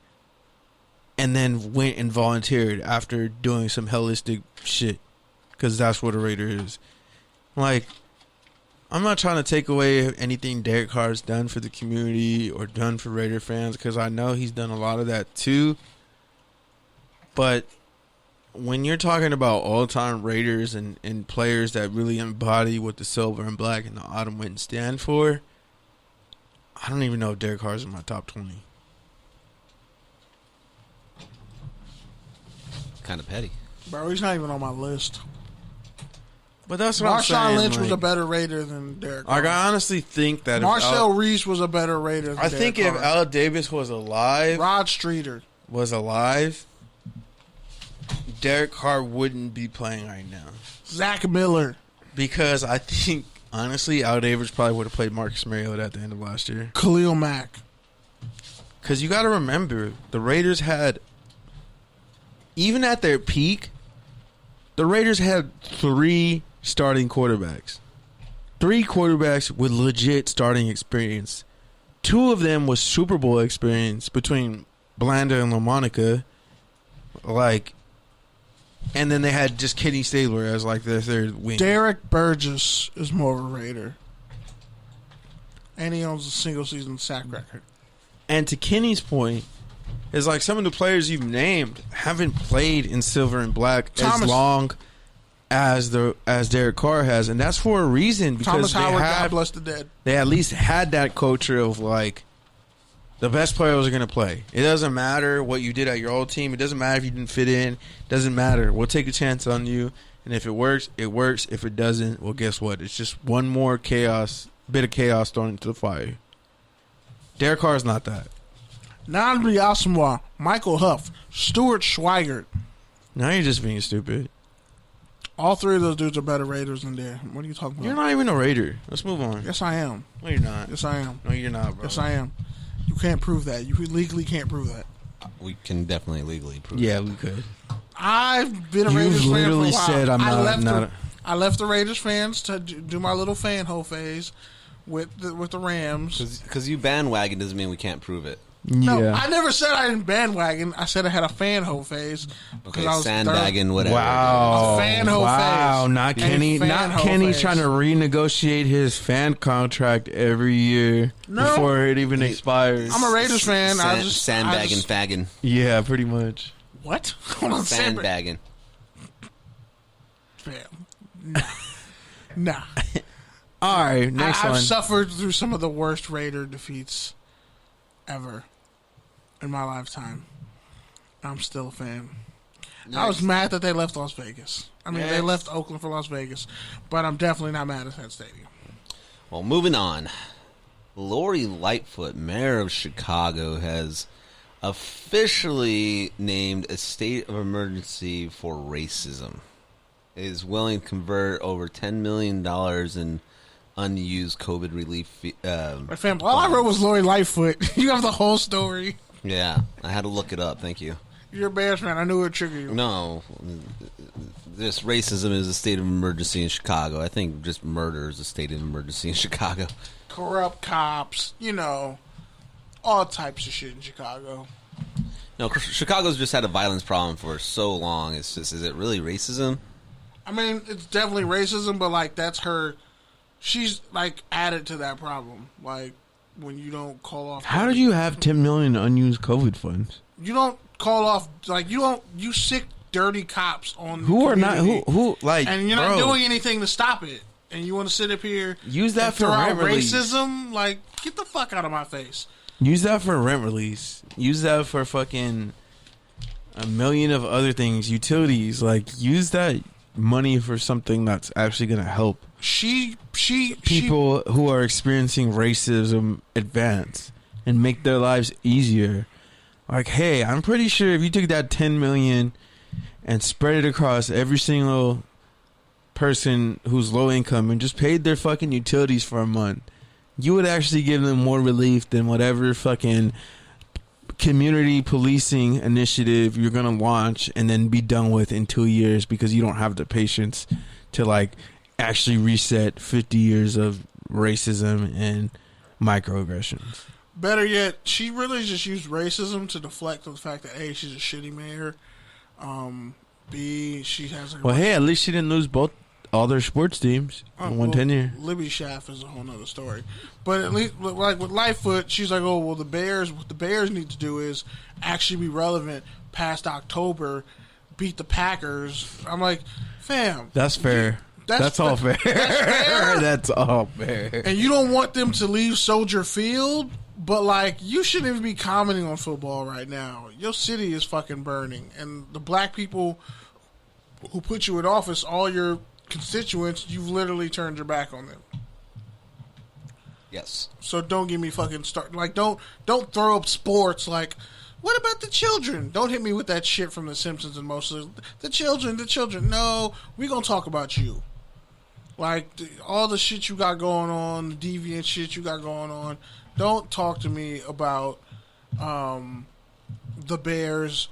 And then went and volunteered after doing some hellistic shit. Because that's what a Raider is. Like, I'm not trying to take away anything Derek Carr's done for the community or done for Raider fans. Because I know he's done a lot of that too. But when you're talking about all-time Raiders and players that really embody what the silver and black and the autumn wind stand for, I don't even know if Derek Carr's in my top 20. Kind of petty. Bro, he's not even on my list. But that's what I'm saying. Marshawn Lynch like, was a better Raider than Derek Carr. Like, I honestly think that Marcel Reese was a better Raider than I Derek think Carr. if Al Davis was alive, Rod Streeter. Derek Carr wouldn't be playing right now. Zach Miller. Because I think, honestly, Al Davis probably would have played Marcus Mariota at the end of last year. Khalil Mack. Because you got to remember, the Raiders had, even at their peak, the Raiders had 3 starting quarterbacks. 3 quarterbacks with legit starting experience. 2 of them was Super Bowl experience between Blanda and LaMonica. Like, and then they had just Kenny Stabler as like their third wing. Derek Burgess is more of a Raider. And he owns a single season sack record. And to Kenny's point, is like some of the players you've named haven't played in silver and black as long as Derek Carr has, and that's for a reason, because Thomas Howard, God bless the dead. They at least had that culture of like, the best players are going to play. It doesn't matter what you did at your old team. It doesn't matter if you didn't fit in. It doesn't matter. We'll take a chance on you. And if it works, it works. If it doesn't, well, guess what? It's just one more bit of chaos thrown into the fire. Derek Carr is not that. Namdi Asamoah, Michael Huff, Stuart Schweigert. Now you're just being stupid. All 3 of those dudes are better Raiders than there. What are you talking about? You're not even a Raider. Let's move on. Yes, I am. No, you're not. Yes, I am. No, you're not, bro. Yes, I am. You can't prove that. You legally can't prove that. We can definitely legally prove Yeah, it. we could. I've been a You've Raiders fan for a literally while. said I'm not. I left the Raiders fans to do my little fanhole phase with the Rams. Because you bandwagon doesn't mean we can't prove it. No, Yeah. I never said I didn't bandwagon. I said I had a fanhole phase. Okay, I was sandbagging, whatever. Wow. A fanhole wow. phase. Not A Kenny. Not fanhole Kenny phase. trying to renegotiate his fan contract every year before it even expires. I'm a Raiders fan. Sandbagging, fagging. Yeah, pretty much. What? Hold on, Sandbagging. Nah. All right, next I've one. suffered through some of the worst Raider defeats ever in my lifetime. I'm still a fan. I was mad that they left Las Vegas. I mean, they left Oakland for Las Vegas, but I'm definitely not mad at that stadium. Well, moving on. Lori Lightfoot, mayor of Chicago, has officially named a state of emergency for racism. Is willing to convert over $10 million in unused COVID relief. My family. All I wrote was Lori Lightfoot. You have the whole story. Yeah, I had to look it up. Thank you. You're a Bears fan. I knew it would trigger you. No, this racism is a state of emergency in Chicago. I think just murder is a state of emergency in Chicago. Corrupt cops, all types of shit in Chicago. No, Chicago's just had a violence problem for so long. It's just, is it really racism? I mean, it's definitely racism, but like that's her. She's like added to that problem. Like when you don't call off. How did you have 10 million unused COVID funds? You don't call off. Like you sick, dirty cops on. Who are not community, who like? and you're not doing anything to stop it. And you want to sit up here Use that and for throw out rent release. racism? Like get the fuck out of my face. Use that for rent release. Use that for fucking a million of other things, utilities. Like use that money for something that's actually going to help people who are experiencing racism advance and make their lives easier. Like, hey, I'm pretty sure if you took that $10 million and spread it across every single person who's low income and just paid their fucking utilities for a month, you would actually give them more relief than whatever fucking community policing initiative you're gonna launch and then be done with in 2 years because you don't have the patience to like actually reset 50 years of racism and microaggressions. Better yet, she really just used racism to deflect the fact that A, she's a shitty mayor. B, she has. Well, hey, at least she didn't lose all their sports teams in one tenure. Libby Schaff is a whole nother story. But at least, like with Lightfoot, she's like, oh, well, the Bears, what the Bears need to do is actually be relevant past October, beat the Packers. I'm like, fam. That's fair. That's all fair. That's fair. That's all fair. And you don't want them to leave Soldier Field, but like, you shouldn't even be commenting on football right now. Your city is fucking burning. And the black people who put you in office, all your constituents, you've literally turned your back on them. Yes. So don't give me fucking start. Like, don't throw up sports. Like, what about the children? Don't hit me with that shit from The Simpsons and most of the children. No, we gonna talk about you. Like, all the shit you got going on, the deviant shit you got going on. Don't talk to me about the Bears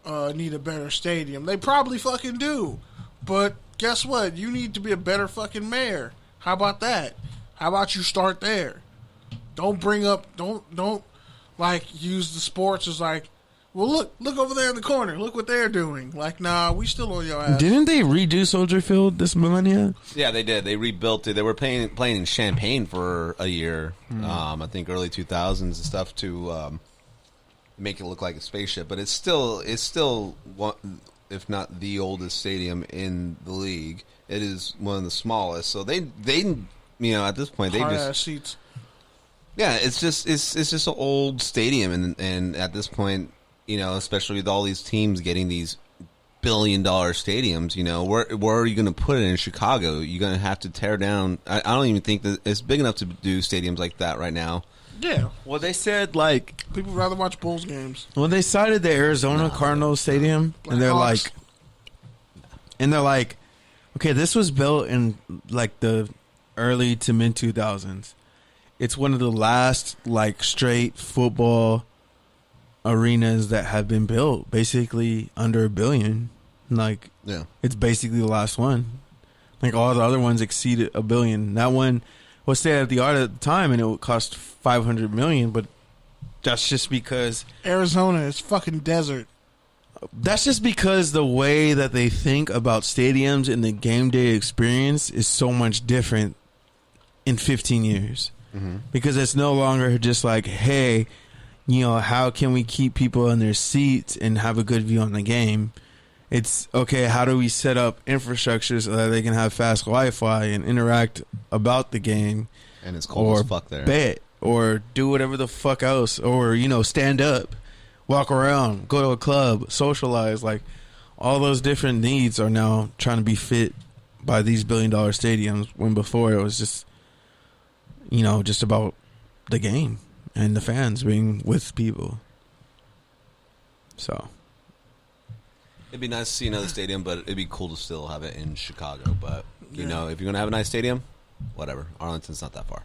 need a better stadium. They probably fucking do. But guess what? You need to be a better fucking mayor. How about that? How about you start there? Don't bring up, don't like use the sports as like, well, look over there in the corner. Look what they're doing. Like, nah, we still on your ass. Didn't they redo Soldier Field this millennia? Yeah, they did. They rebuilt it. They were playing in Champaign for a year. I think early 2000s and stuff to make it look like a spaceship. But it's still one, if not the oldest stadium in the league. It is one of the smallest. So they at this point they hard-ass seats. Yeah, it's just an old stadium, and at this point, especially with all these teams getting these billion-dollar stadiums, where are you going to put it in Chicago? You're going to have to tear down. I don't even think that it's big enough to do stadiums like that right now. Yeah. Well, they said like people would rather watch Bulls games. Well, they cited the Arizona Cardinals stadium, and they're like, okay, this was built in like the early to mid 2000s. It's one of the last like straight football arenas that have been built, basically under $1 billion. Like, yeah, it's basically the last one. Like all the other ones exceeded $1 billion. That one was state of the art at the time, and it would cost $500 million. But that's just because Arizona is fucking desert. That's just because the way that they think about stadiums and the game day experience is so much different in 15 years. Mm-hmm. Because it's no longer just like, hey, how can we keep people in their seats and have a good view on the game? It's, okay, how do we set up infrastructure so that they can have fast Wi-Fi and interact about the game? And it's cold as fuck there. Bet, or do whatever the fuck else. Or, stand up, walk around, go to a club, socialize. Like, all those different needs are now trying to be fit by these billion-dollar stadiums, when before it was just, just about the game and the fans being with people. So it'd be nice to see another stadium, but it'd be cool to still have it in Chicago. But if you're gonna have a nice stadium, whatever. Arlington's not that far.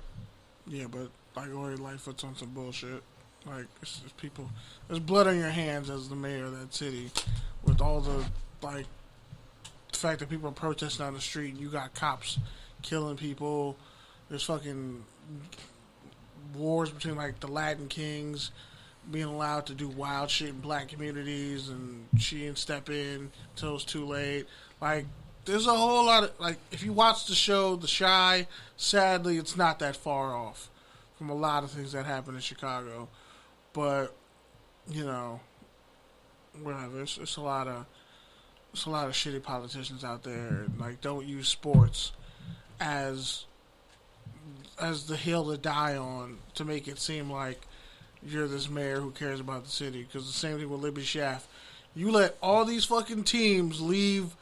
Yeah, but like already Lightfoot's on some bullshit. Like, it's people, there's blood on your hands as the mayor of that city, with all the the fact that people are protesting on the street. You got cops killing people. There's fucking wars between like the Latin kings being allowed to do wild shit in black communities, and she didn't step in until it's too late. Like, there's a whole lot of, like, if you watch the show The Chi, sadly it's not that far off from a lot of things that happen in Chicago. But whatever. It's a lot of shitty politicians out there. Like, don't use sports as the hill to die on to make it seem like you're this mayor who cares about the city. Because the same thing with Libby Schaff. You let all these fucking teams leave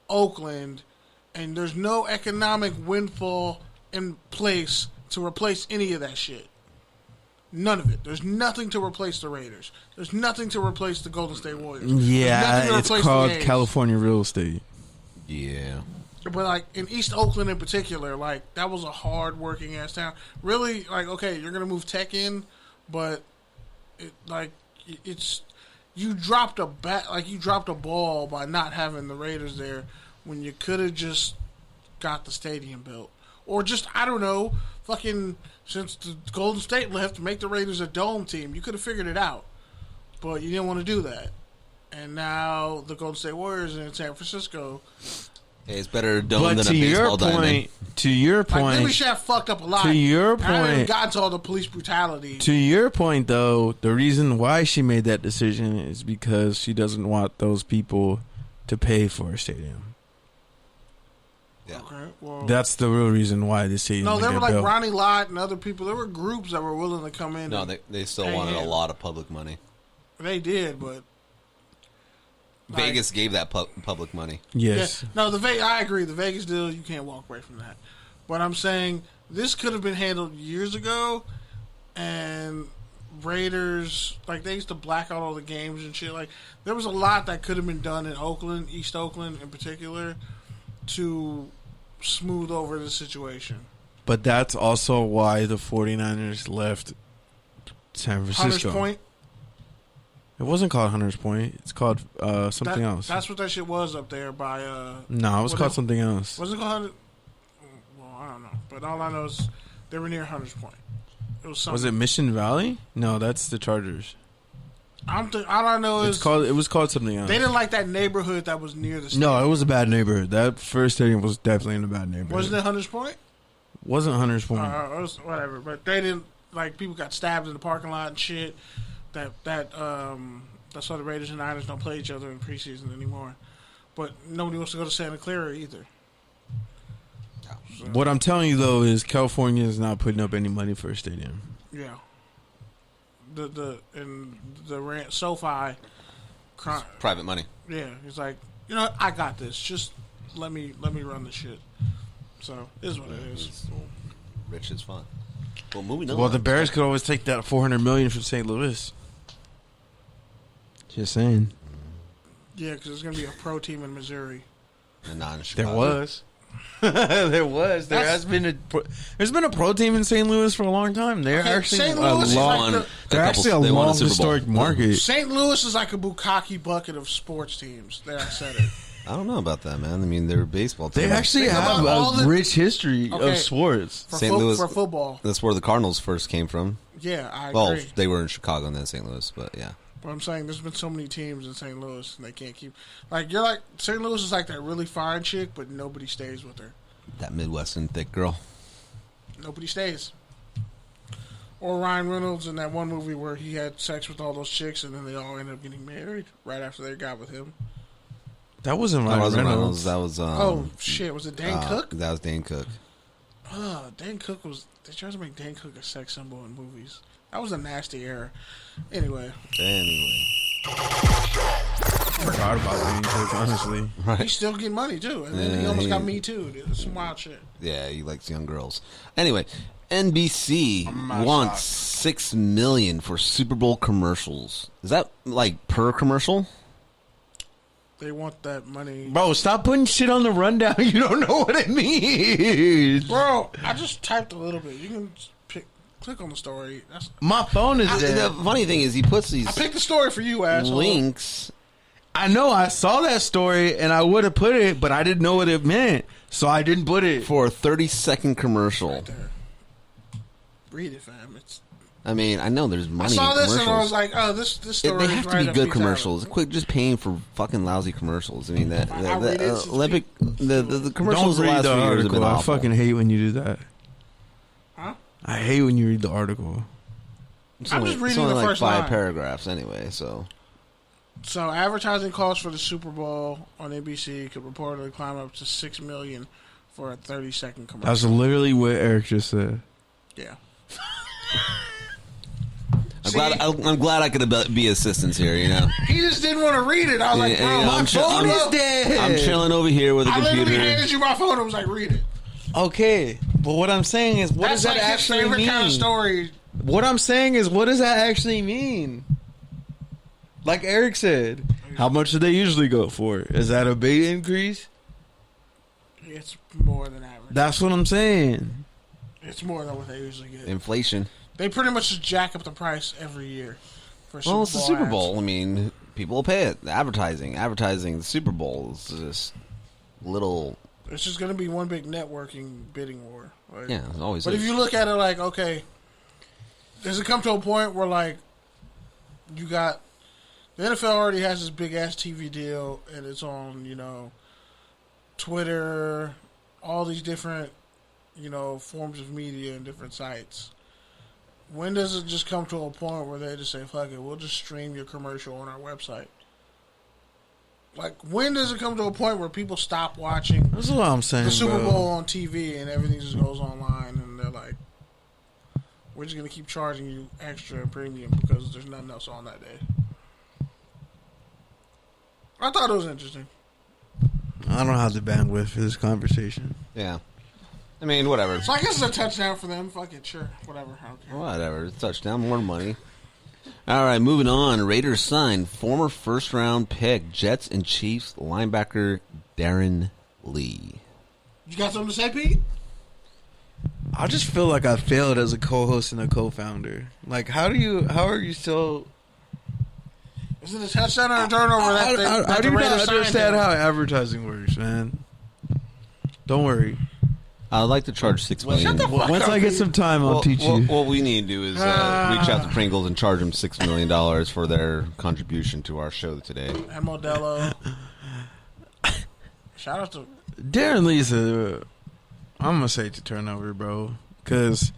Oakland, and there's no economic windfall in place to replace any of that shit. None of it. There's nothing to replace the Raiders. There's nothing to replace the Golden State Warriors. Yeah, it's called California real estate. Yeah. But, like, in East Oakland in particular, like, that was a hard-working ass town. Really, like, okay, you're going to move tech in, but, it's... You dropped a ball by not having the Raiders there when you could have just got the stadium built. Or just, I don't know, fucking, since the Golden State left, make the Raiders a dome team. You could have figured it out. But you didn't want to do that. And now the Golden State Warriors are in San Francisco. Hey, it's better a dome than a baseball diamond. To your point, like, Maybe Shaq fucked up a lot. To your point, I haven't even gotten to all the police brutality. To your point, though, the reason why she made that decision is because she doesn't want those people to pay for a stadium. Yeah. Okay, well, that's the real reason why this stadium. No, there were like built. Ronnie Lott and other people. There were groups that were willing to come in. No, they still wanted a lot of public money. They did, but Vegas gave that public money. Yes. Yeah, no, I agree. The Vegas deal, you can't walk away from that. But I'm saying this could have been handled years ago, and Raiders, like, they used to black out all the games and shit. Like, there was a lot that could have been done in Oakland, East Oakland in particular, to smooth over the situation. But that's also why the 49ers left San Francisco. Hunters Point? It wasn't called Hunters Point. It's called something else. That's what that shit was up there by... no, it was called something else. Was it called Hunters? Well, I don't know. But all I know is they were near Hunters Point. It was something. Was it Mission Valley? No, that's the Chargers. All I know is... It was called something else. They didn't like that neighborhood that was near the stadium. No, it was a bad neighborhood. That first stadium was definitely in a bad neighborhood. Wasn't it Hunters Point? Wasn't Hunters Point. It was whatever. But they didn't... Like, people got stabbed in the parking lot and shit. That's why the Raiders and Niners don't play each other in preseason anymore. But nobody wants to go to Santa Clara either. So, what I'm telling you, though, is California is not putting up any money for a stadium. Yeah. SoFi... Private money. Yeah. He's like, you know what? I got this. Just let me run the shit. So, it is what it is. Rich is fun. Well, moving on. Well, the Bears could always take that $400 million from St. Louis. Just saying. Yeah, because there's going to be a pro team in Missouri. And not in Chicago. There was. There was. There's been a pro team in St. Louis for a long time. They're actually a long historic market. St. Louis is like a bukkake bucket of sports teams. There, I said it. I don't know about that, man. I mean, they're a baseball team. They actually have a rich history of sports. St. Louis for football. That's where the Cardinals first came from. Yeah, I agree. Well, they were in Chicago and then St. Louis, but yeah. But I'm saying there's been so many teams in St. Louis and they can't keep... Like, St. Louis is like that really fine chick, but nobody stays with her. That Midwestern thick girl. Nobody stays. Or Ryan Reynolds in that one movie where he had sex with all those chicks and then they all ended up getting married right after they got with him. That wasn't Ryan Reynolds. That was... oh, shit. Was it Dan Cook? That was Dan Cook. Dan Cook was... They tried to make Dan Cook a sex symbol in movies. That was a nasty era. Anyway. I forgot about Dan Cook, honestly. Right. He's still getting money, too. And then he almost got Me Too. Dude. It's some wild shit. Yeah, he likes young girls. Anyway, NBC wants $6 million for Super Bowl commercials. Is that, like, per commercial? They want that money. Bro, stop putting shit on the rundown. You don't know what it means. Bro, I just typed a little bit. You can click on the story. My phone is dead. The funny thing is he puts these... I picked the story for you, asshole. Links. I know. I saw that story, and I would have put it, but I didn't know what it meant, so I didn't put it. For a 30-second commercial. Right there. Read it, fam. I mean, I know there's money in I saw commercials. this and I was like, oh, this story They have to be good commercials. Quit just paying for fucking lousy commercials. I mean, the commercials the last few years have been awful. I fucking hate when you do that. Huh? I hate when you read the article. I'm just reading the like first 5 line. paragraphs anyway, so... So, advertising costs for the Super Bowl on NBC could reportedly climb up to $6 million for a 30-second commercial. That's literally what Eric just said. Yeah. I'm glad I could be assistance here, you know. He just didn't want to read it. I was like, bro, my phone is dead. I'm chilling over here with a computer. I literally handed you my phone and was like, read it. Okay, but what I'm saying is, what does that actually mean? That's like his favorite kind of story What I'm saying is, what does that actually mean? Like Eric said, how much do they usually go for? Is that a big increase? It's more than average. That's what I'm saying. It's more than what they usually get. Inflation. They pretty much just jack up the price every year. Well, it's the Super ads. Bowl. I mean, people will pay it. Advertising. The Super Bowl is just little. It's just going to be one big networking bidding war. Like, Yeah, it's always. but is. if you look at it like, okay, does it come to a point where, like, you got the NFL already has this big ass TV deal, and it's on, Twitter, all these different, forms of media and different sites. When does it just come to a point where they just say, fuck it, we'll just stream your commercial on our website? Like, when does it come to a point where people stop watching That's what I'm saying. the Super bro. Bowl on TV and everything just goes online and they're like, we're just going to keep charging you extra and premium because there's nothing else on that day? I thought it was interesting. I don't have the bandwidth for this conversation. Yeah. I mean, whatever. So I guess it's a touchdown for them. Fuck it, sure. Whatever. I don't care. Whatever. Touchdown, more money. All right, moving on. Raiders signed former first-round pick, Jets and Chiefs linebacker Darron Lee. You got something to say, Pete? I just feel like I failed as a co-host and a co-founder. Like, how are you still... Is it a touchdown or a turnover? I do not understand how advertising works, man. Don't worry. I'd like to charge $6 million. Once I get some time, I'll teach you. What we need to do is reach out to Pringles and charge them $6 million for their contribution to our show today. And Modelo. Shout out to Darron Lee's I'm going to say it's a turnover, bro. Because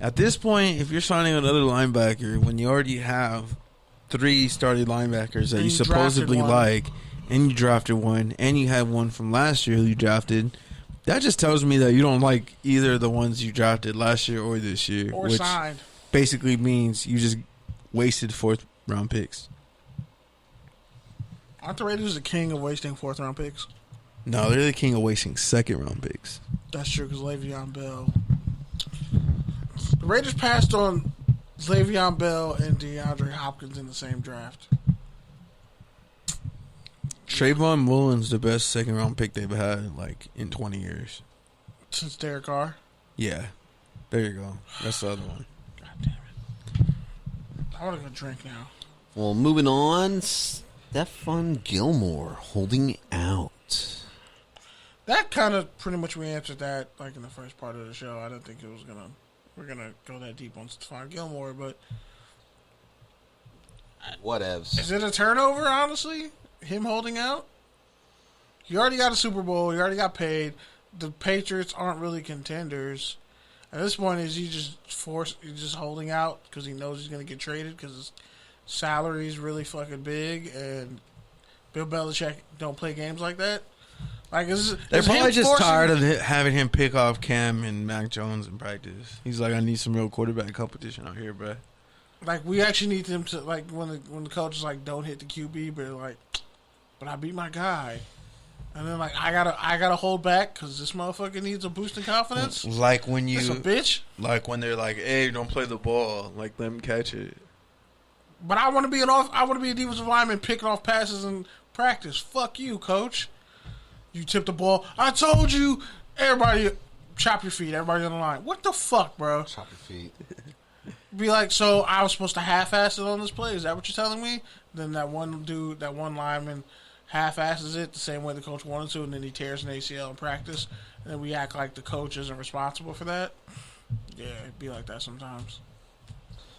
at this point, if you're signing another linebacker when you already have 3 starting linebackers that And you you supposedly drafted one. like, and you drafted one, and you had one from last year who you drafted, that just tells me that you don't like either of the ones you drafted last year or this year. or which signed. basically means you just wasted 4th-round picks. Aren't the Raiders the king of wasting 4th-round picks? No, they're the king of wasting 2nd-round picks. That's true because Le'Veon Bell. The Raiders passed on Le'Veon Bell and DeAndre Hopkins in the same draft. Trayvon Mullen's the best 2nd-round pick they've had, like, in 20 years. Since Derek Carr. Yeah. There you go. That's the other one. God damn it. I want to go drink now. Well, moving on, Stephon Gilmore holding out. That kind of pretty much we answered that like in the first part of the show. I didn't think we're gonna go that deep on Stephon Gilmore, but Whatevs. is it a turnover, honestly? Him holding out? You already got a Super Bowl, you already got paid. The Patriots aren't really contenders. At this point, is he just holding out because he knows he's gonna get traded because his salary is really fucking big and Bill Belichick don't play games like that? Like, They're probably just tired of having him pick off Cam and Mac Jones in practice. He's like, I need some real quarterback competition out here, bro. Like, we actually need them to, like, when the coach is like, don't hit the QB, but like, but I beat my guy. And then, like, I gotta hold back because this motherfucker needs a boost in confidence. Like when That's a bitch. like when they're like, hey, don't play the ball. Like, let him catch it. But I want to be a defensive lineman picking off passes in practice. Fuck you, coach. You tipped the ball. I told you. Everybody, chop your feet. Everybody on the line. What the fuck, bro? Chop your feet. Be like, so I was supposed to half-ass it on this play. Is that what you're telling me? Then that one lineman half-asses it the same way the coach wanted to, and then he tears an ACL in practice, and then we act like the coach isn't responsible for that. Yeah, it'd be like that sometimes.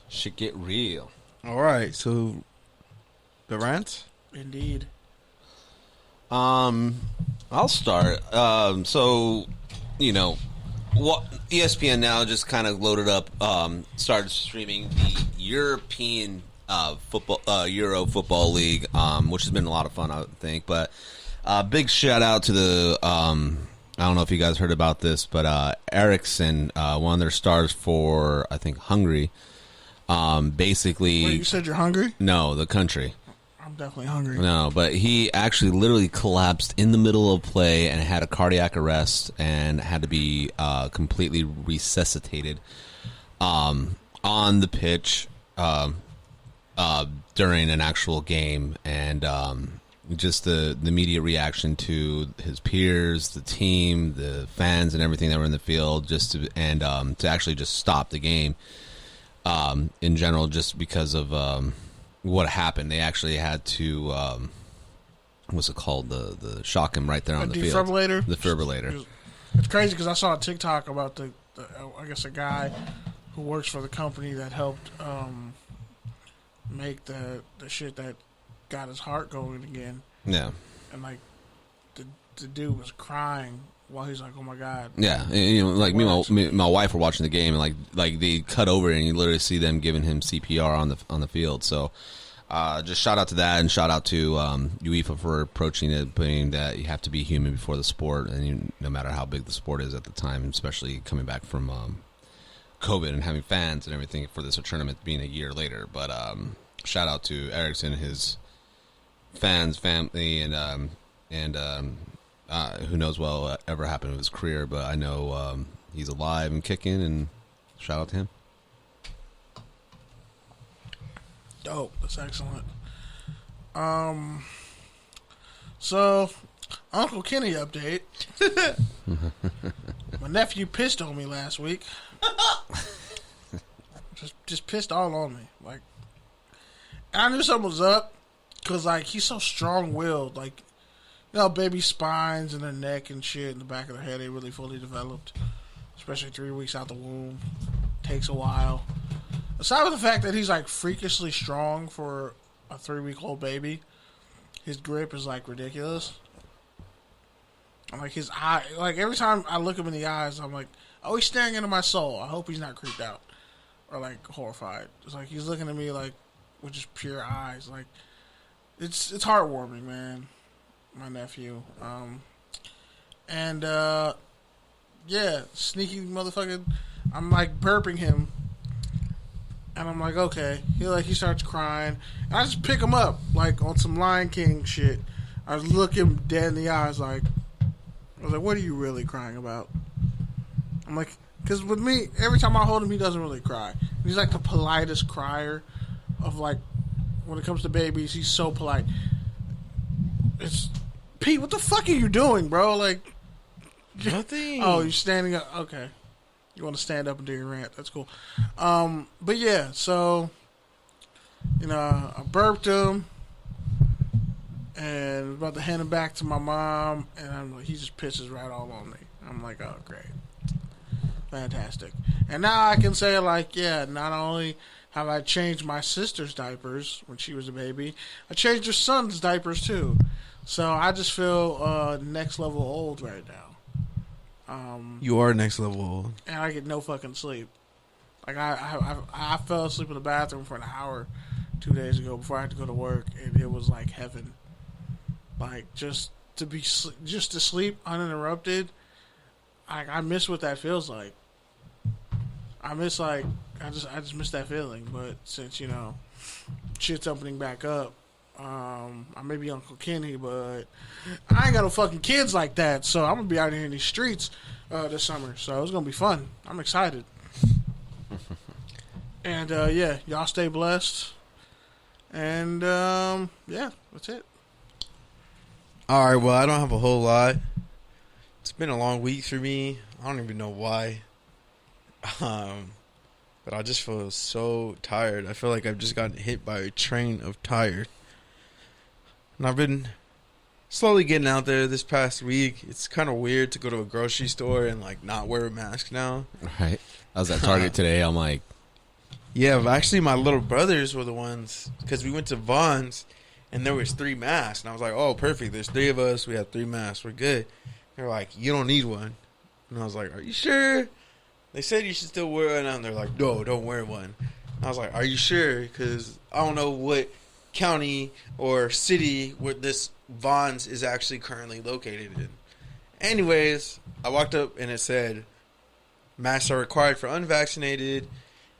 Should get real. All right, so the rant? Indeed. I'll start. So, what ESPN now just kind of loaded up, started streaming the European football, Euro Football League, which has been a lot of fun, I think. But big shout out to the, I don't know if you guys heard about this, but Eriksson, one of their stars for, I think, Hungary, basically. Wait, you said you're hungry? No, the country. I'm definitely hungry. No, but he actually literally collapsed in the middle of play and had a cardiac arrest and had to be completely resuscitated. on the pitch during an actual game, and just the media reaction to his peers, the team, the fans, and everything that were in the field, to actually just stop the game in general, just because of what happened. They actually had to what's it called, the shock him right there on the field. Defibrillator. The defibrillator. It's crazy because I saw a TikTok about the I guess a guy who works for the company that helped make the shit that got his heart going again. Yeah. And like the dude was crying while he's like, "Oh my god." Yeah, and, you know, like me and my wife were watching the game, and like they cut over and you literally see them giving him CPR on the field. So just shout out to that, and shout out to UEFA for approaching it, putting that you have to be human before the sport, and no matter how big the sport is at the time, especially coming back from COVID and having fans and everything for this tournament being a year later. But shout out to Eriksson, his fans, family, and who knows what will ever happen with his career, but I know he's alive and kicking, and shout out to him. Dope. That's excellent. So, Uncle Kenny update. My nephew pissed on me last week. Just pissed all on me. Like, and I knew something was up because, like, he's so strong-willed. Like, you know, baby spines and their neck and shit in the back of their head, they really fully developed. Especially 3 weeks out the womb. Takes a while. Aside from the fact that he's, like, freakishly strong for a 3-week-old baby, his grip is, like, ridiculous. And, like, his eye, like, every time I look him in the eyes, I'm like, oh, he's staring into my soul. I hope he's not creeped out or, like, horrified. It's like he's looking at me, like, with just pure eyes. Like, it's heartwarming, man. My nephew. Yeah, sneaky motherfucker. I'm, like, burping him. And I'm like, okay. He starts crying. And I just pick him up, like, on some Lion King shit. I just look him dead in the eyes, like, I was like, what are you really crying about? I'm like, because with me, every time I hold him, he doesn't really cry. He's, like, the politest crier of, like, when it comes to babies, he's so polite. It's, Pete, what the fuck are you doing, bro? Like, nothing. Oh, you're standing up. Okay. You want to stand up and do your rant. That's cool. But yeah, so, you know, I burped him and was about to hand him back to my mom, and I'm like, he just pisses right all on me. I'm like, oh, great. Fantastic. And now I can say, like, yeah, not only have I changed my sister's diapers when she was a baby, I changed her son's diapers too. So I just feel next level old right now. You are next level old. And I get no fucking sleep. Like, I fell asleep in the bathroom for an hour 2 days ago before I had to go to work, and it was like heaven. Like, just to sleep uninterrupted. I miss what that feels like. I just miss that feeling. But since, you know, shit's opening back up, I may be Uncle Kenny, but I ain't got no fucking kids like that, so I'm gonna be out here in these streets this summer. So it's gonna be fun. I'm excited. And yeah, y'all stay blessed. And yeah, that's it. All right, well, I don't have a whole lot. It's been a long week for me. I don't even know why. But I just feel so tired. I feel like I've just gotten hit by a train of tired. And I've been slowly getting out there this past week. It's kind of weird to go to a grocery store and, like, not wear a mask now. Right. I was at Target today. I'm like... Yeah, but actually my little brothers were the ones, because we went to Vaughn's and there was 3 masks. And I was like, oh, perfect. There's 3 of us. We have 3 masks. We're good. They're like, you don't need one. And I was like, are you sure? They said you should still wear one. And they're like, no, don't wear one. And I was like, are you sure? Because I don't know what county or city where this Vaughn's is actually currently located in. Anyways, I walked up and it said, masks are required for unvaccinated.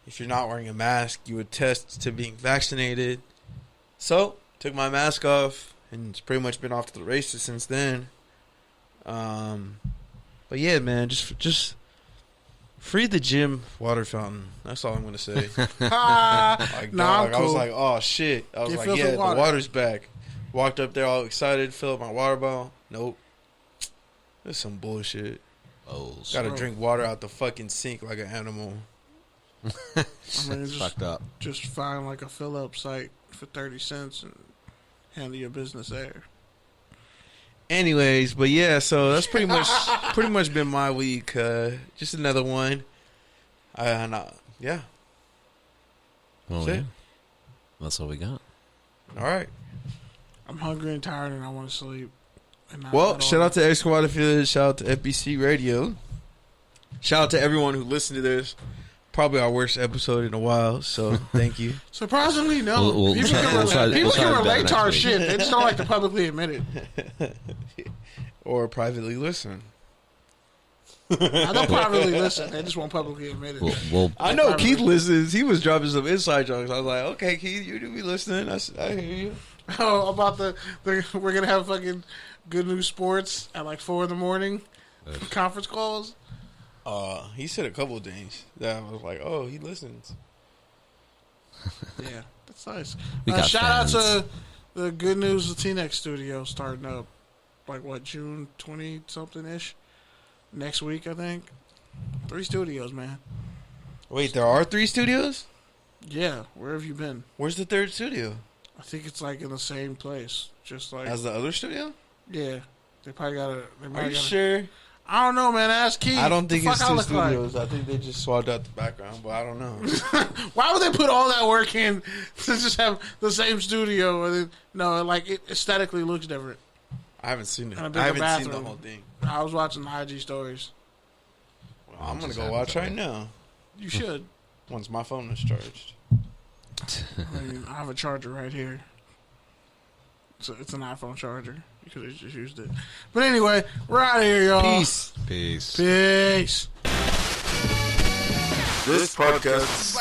If you're not wearing a mask, you would test to being vaccinated. So, took my mask off, and it's pretty much been off to the races since then. But yeah, man, just Free the gym water fountain. That's all I'm gonna say. Like, Nah, dog, I'm I was cool. like, oh shit. I was Get like, filled yeah, with water. the water's back. Walked up there all excited, filled up my water bottle. Nope. That's some bullshit. Oh, Gotta Bro. drink water out the fucking sink like an animal. I mean, just, fucked up. just find like a fill up site for 30 cents and handle your business there. Anyways, but yeah, so that's pretty much been my week. Just another one. Yeah. Well, That's yeah. it. That's all we got. All right. I'm hungry and tired and I want to sleep. And Well, shout out to X Squad Affiliates. Shout out to FBC Radio. Shout out to everyone who listened to this. Probably our worst episode in a while, so thank you. Surprisingly, no. We'll people try- can, we'll try- people we'll can try better relate to our next week. shit. They just don't like to publicly admit it. Or privately listen. I don't privately listen. They just won't publicly admit it. We'll I know Keith listens. He was dropping some inside jokes. I was like, okay, Keith, you do be listening. I hear you. Oh, about the we're gonna have fucking Good News Sports at like 4 a.m. Conference calls. He said a couple of things that I was like, oh, he listens. Yeah, that's nice. We got Shout fans. out to the Good News Latinx studio starting up, like what, June 20 something ish. Next week, I think. 3 studios, man. Wait, there are 3 studios? Yeah, where have you been? Where's the 3rd studio? I think it's like in the same place, just like As the other studio? yeah. They probably got a. Are you sure? I don't know, man. Ask Keith. I don't think The it's fuck I 2 look like? studios. I think they just swapped out the background, but I don't know. Why would they put all that work in to just have the same studio? And then, no, like it aesthetically looks different. I haven't seen it. And a I bigger haven't seen the bathroom. whole thing. I was watching the IG stories. Well, I'm going just to go haven't watch done right it. now You should. once my phone is charged. I mean, I have a charger right here. So it's an iPhone charger. You could have just used it. But anyway, we're out of here, y'all. Peace. Peace. Peace. This podcast